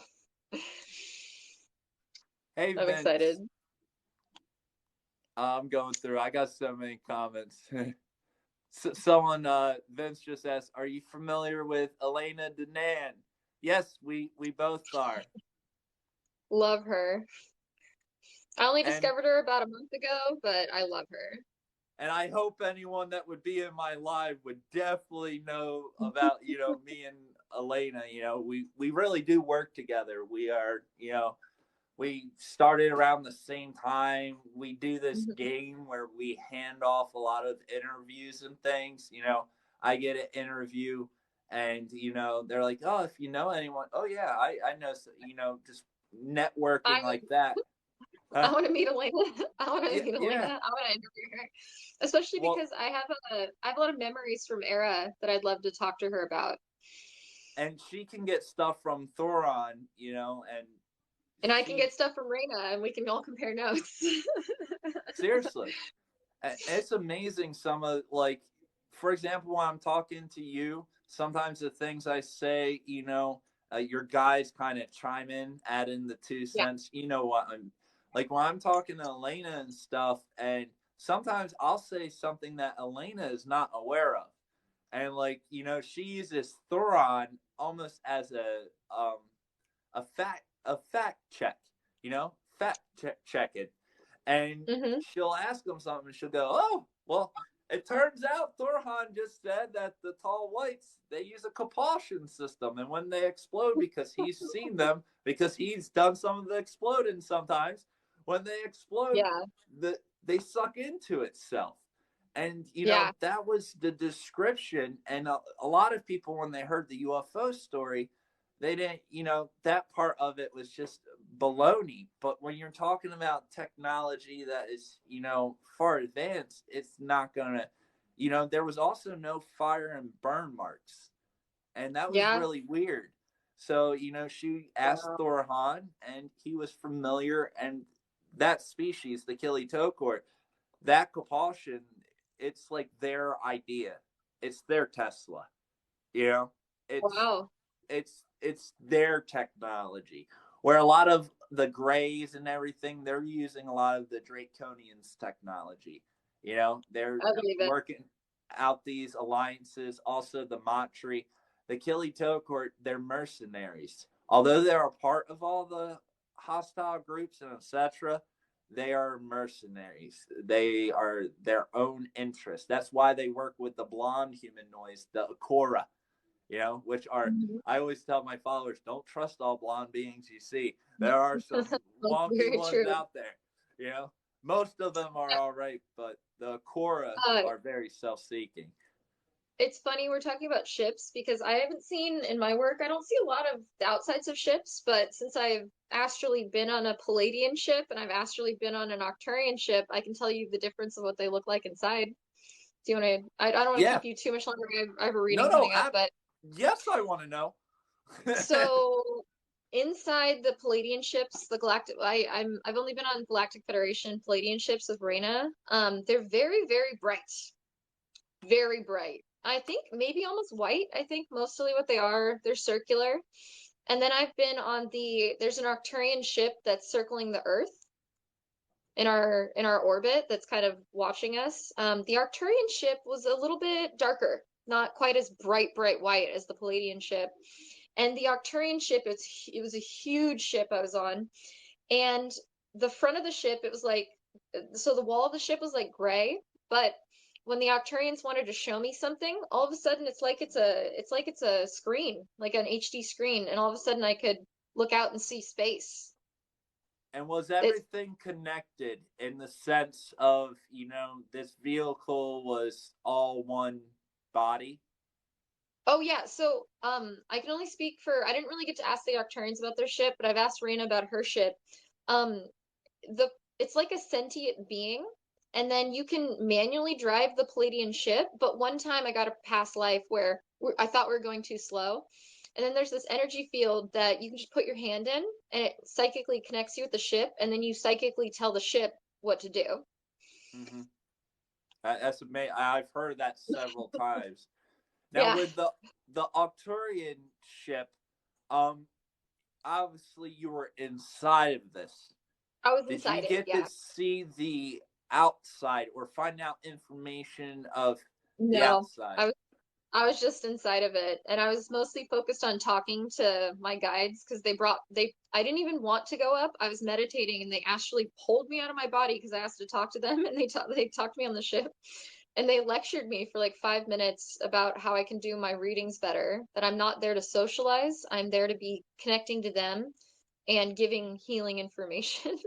Hey I'm Vince, excited. I'm going through. I got so many comments. Someone Vince just asked, "Are you familiar with Elena Danan?" Yes, we both are. Love her. I only And discovered her about a month ago, but I love her. I hope anyone that would be in my live would definitely know about me and Elena. We really do work together. We are we started around the same time. We do this Mhm. game where we hand off a lot of interviews and things. I get an interview, and they're like, oh, if you know anyone, oh yeah, I know, just I networking like that. I Huh? want to meet Elena. I want to Yeah, meet Elena. yeah. I want to interview her, especially Well, because I have a lot of memories from Era that I'd love to talk to her about, and she can get stuff from Thoron, and and I can she get stuff from Reina, and we can all compare notes. seriously, it's amazing. Some of, like, for example, when I'm talking to you, sometimes the things I say, your guys kind of chime in, add in the two Yeah, cents. You know what I'm like when I'm talking to Elena and stuff, and sometimes I'll say something that Elena is not aware of, and like she uses Thoron almost as um a fact check, fact check it, and hmm she'll ask them something, and she'll go, "Oh, well, it turns out Thorhan just said that the tall whites, they use a compulsion system, and when they explode, because he's seen them, because he's done some of the exploding sometimes, when they explode, yeah, they suck into itself." And yeah, that was the description. And a lot of people, when they heard the UFO story, they didn't, that part of it was just baloney. But when you're talking about technology that is, far advanced, it's not gonna, there was also no fire and burn marks, and that was yeah. really weird. So she asked Wow. Thorhan, and he was familiar, and that species, the Kilitokor, that compulsion, it's like their idea, it's their Tesla, you know it's Wow. it's their technology, where a lot of the grays and everything, they're using a lot of the Draconians technology. You know, they're I believe it. working out these alliances. Also, the Matri, the Kilitokort, they're mercenaries. Although they're a part of all the hostile groups and etc., they are mercenaries. They are their own interest. That's why they work with the blonde humanoids, the Akora, you know, which are, Mhm. I always tell my followers, don't trust all blonde beings you see. There are some That's wonky very ones true. out there, you know. Most of them are all right, but the Akora Uh, are very self-seeking. it's funny we're talking about ships because I haven't seen in my work, I don't see a lot of the outsides of ships, but since I've astrally been on a Palladian ship and I've astrally been on an Octarian ship, I can tell you the difference of what they look like inside. Do you want to? I don't want to Yeah. keep you too much longer. I have a No, reading no. coming up, but Yes, I want to know. so inside the Palladian ships, the Galactic, I've only been on Galactic Federation Palladian ships with Reyna. They're very, very bright. Very bright. I think maybe almost white. I think mostly what they are, they're circular. And then I've been on there's an Arcturian ship that's circling the Earth in our orbit that's kind of watching us. The Arcturian ship was a little bit darker, not quite as bright white as the Palladian ship. And the Arcturian ship, it was a huge ship I was on, and the front of the ship, it was like, so the wall of the ship was like gray, but when the Octarians wanted to show me something, all of a sudden it's like it's a screen, like an HD screen, and all of a sudden I could look out and see space. And was It's everything connected in the sense of, you know, this vehicle was all one body? Oh yeah, so I can only speak for I didn't really get to ask the Octarians about their ship, but I've asked Reyna about her ship. Um the it's like a sentient being, and then you can manually drive the Palladian ship, but one time I got a past life where I thought we were going too slow. And then there's this energy field that you can just put your hand in and it psychically connects you with the ship, and then you psychically tell the ship what to do. Mm-hmm. That's amazing. I've heard that several times. Now Yeah, with the Octurian ship, um, obviously you were inside of this. I was Did you inside it. get to Yeah. see the outside or find out information of the No, outside? I was just inside of it, and I was mostly focused on talking to my guides because they I didn't even want to go up. I was meditating and they actually pulled me out of my body because I asked to talk to them, and they talked to me on the ship, and they lectured me for like 5 minutes about how I can do my readings better, that I'm not there to socialize, I'm there to be connecting to them and giving healing information.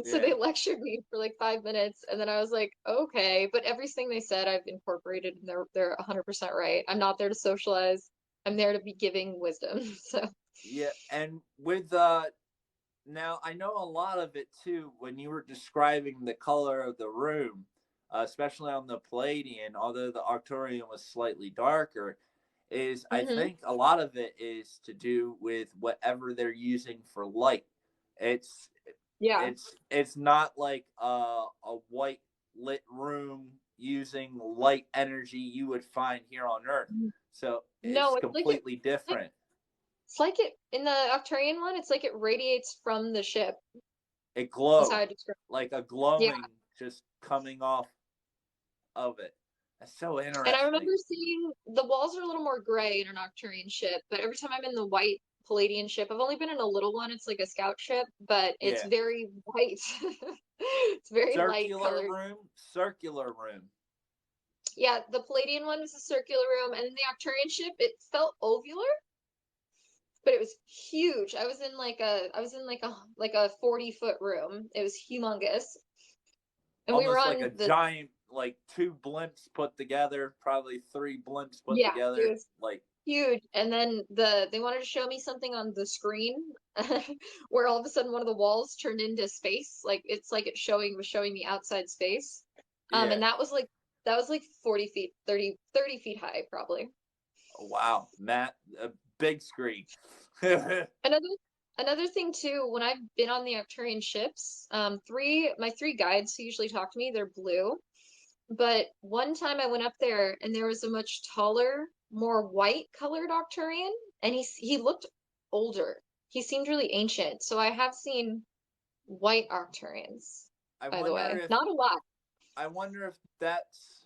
So Yeah. they lectured me for like 5 minutes, and then I was like, okay. But everything they said, I've incorporated, and they're 100% right. I'm not there to socialize. I'm there to be giving wisdom. So Yeah, and with now I know a lot of it too when you were describing the color of the room, especially on the Palladian, although the Arcturian was slightly darker, is I hmm think a lot of it is to do with whatever they're using for light. It's yeah, it's not like a white lit room using light energy you would find here on Earth. So it's no, completely like different. it's like it in the Octarian one. It's like it radiates from the ship. It Is how glowed I describe. like a Yeah, glowing just coming off of it. That's so and I interesting. remember seeing the walls are a little more gray in an Octarian ship, but every time I'm in the white Palladian ship, I've only been in a little one. It's like a scout ship, but it's Yeah. very white. It's very light Circular colored. room, circular room. Yeah, the Palladian one was a circular room, and then the Octarian ship, it felt ovular, but it was huge. I was in like a 40-foot room. It was humongous. And we were Almost like on a the giant, like two blimps put together, probably three blimps put yeah, it together. was Like, huge. And then they wanted to show me something on the screen where all of a sudden one of the walls turned into space. Like it's like it was showing me outside space. yeah. And that was like 40 feet, 30 feet high probably. Wow. Matt, a big screen. Another another thing too, when I've been on the Arcturian ships, my three guides who usually talk to me, they're blue. But one time I went up there and there was a much taller, more white colored Arcturian, and he looked older. He seemed really ancient. So I have seen white Arcturians, I by the wonder way. if Not a lot. I wonder if that's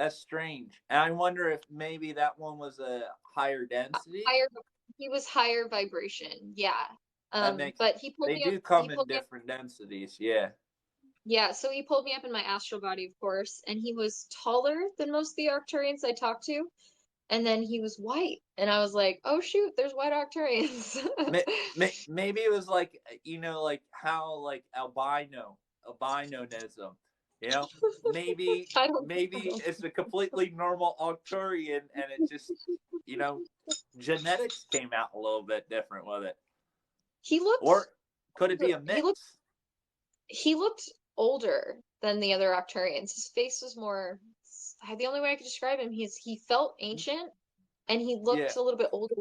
strange. And I wonder if maybe that one was a higher density. Higher, he was higher vibration, yeah. That makes But he pulled they me up. do come He in pulled me up. different densities. Yeah. Yeah, so he pulled me up in my astral body, of course, and he was taller than most of the Arcturians I talked to. And then he was white, and I was like, "Oh shoot, there's white Arcturians." Maybe it was like like how like albinoism, maybe I don't maybe know. it's a completely normal Arcturian, and it just genetics came out a little bit different with it, He looked or could it be a he looked mix? he looked older than the other Octarians. His face was more, the only way I could describe him, he felt ancient and he Yeah, looked a little bit older.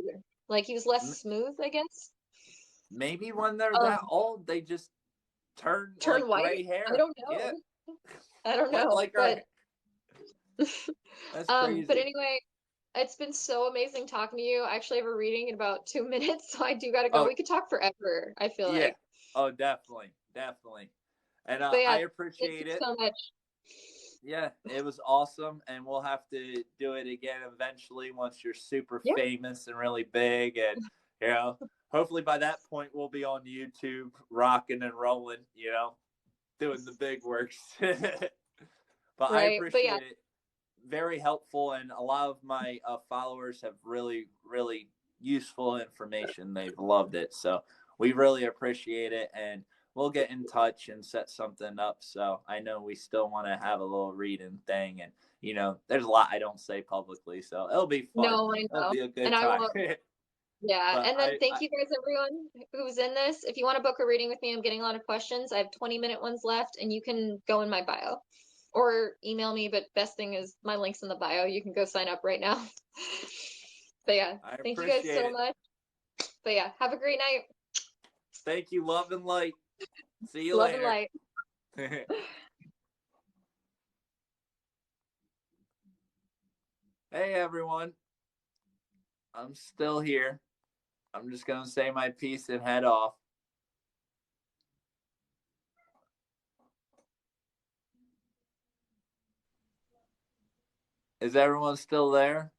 Like he was less smooth, I guess. maybe when they're Um, that old, they just turn turn like white? gray I hair. don't Yeah, know. I don't know, like our. but That's but crazy. anyway, it's been so amazing talking to you. I actually have a reading in about 2 minutes, so I do gotta go. Oh We could talk forever, I feel yeah. like. Oh, definitely, definitely. And But I yeah, thank you appreciate it. so much. Yeah, it was awesome, and we'll have to do it again eventually once you're super Yeah. famous and really big, and you know, hopefully by that point we'll be on YouTube, rocking and rolling, doing the big works. But I Right. But yeah, appreciate it. Very helpful, and a lot of my followers have really, really useful information. They've loved it, so we really appreciate it, and we'll get in touch and set something up. So I know we still want to have a little reading thing, and there's a lot I don't say publicly, so it'll be fun. no, I It'll know. be a And good I time. won't. Yeah, But and then thank you guys, everyone who's in this. If you want to book a reading with me, I'm getting a lot of questions. I have 20-minute ones left, and you can go in my bio or email me. But best thing is my link's in the bio. You can go sign up right now. But yeah, I thank you guys appreciate so it. much. But yeah, have a great night. Thank you. Love and light. See you Love and later. light. Hey everyone, I'm still here. I'm just gonna say my piece and head off. Is everyone still there?